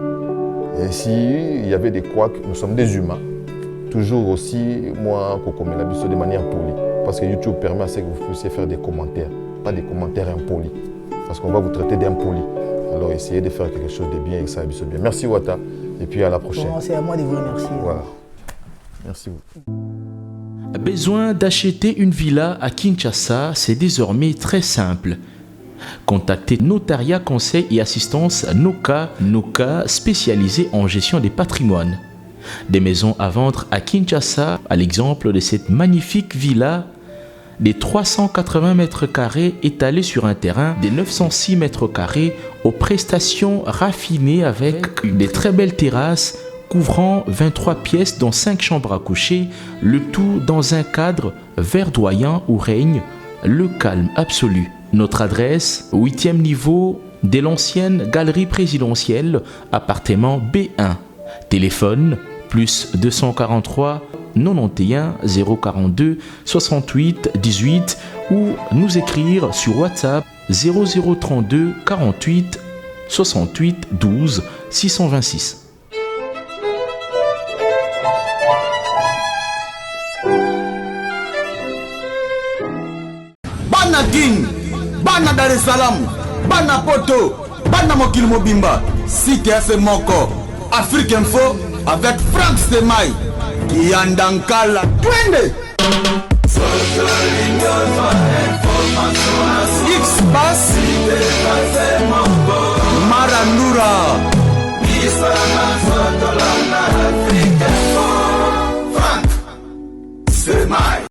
Et s'il y avait des couacs, nous sommes des humains. Toujours aussi, moi, de manière polie. Parce que YouTube permet à ce que vous puissiez faire des commentaires, pas des commentaires impolis. Parce qu'on va vous traiter d'impoli. Alors essayez de faire quelque chose de bien et que ça aille bien. Merci Wata, et puis à la prochaine. C'est à moi de vous remercier. Voilà. Merci beaucoup. Besoin d'acheter une villa à Kinshasa, c'est désormais très simple. Contactez Notariat Conseil et Assistance Noka, spécialisé en gestion des patrimoines. Des maisons à vendre à Kinshasa, à l'exemple de cette magnifique villa des 380 mètres carrés étalée sur un terrain de 906 mètres carrés aux prestations raffinées avec des très belles terrasses couvrant 23 pièces dont 5 chambres à coucher, le tout dans un cadre verdoyant où règne le calme absolu. Notre adresse, 8e niveau de l'ancienne galerie présidentielle, appartement B1. Téléphone, plus 243 91 042 68 18 ou nous écrire sur WhatsApp 0032 48 68 12 626. Bana King, Bana Dar es Salaam, Bana Poto, Bana Mokil Mobimba, CTF Moko, Afrique Info avec Frank Stemai, Kiandankala, Twende. X-Bass, Marandura, Frank Stemai.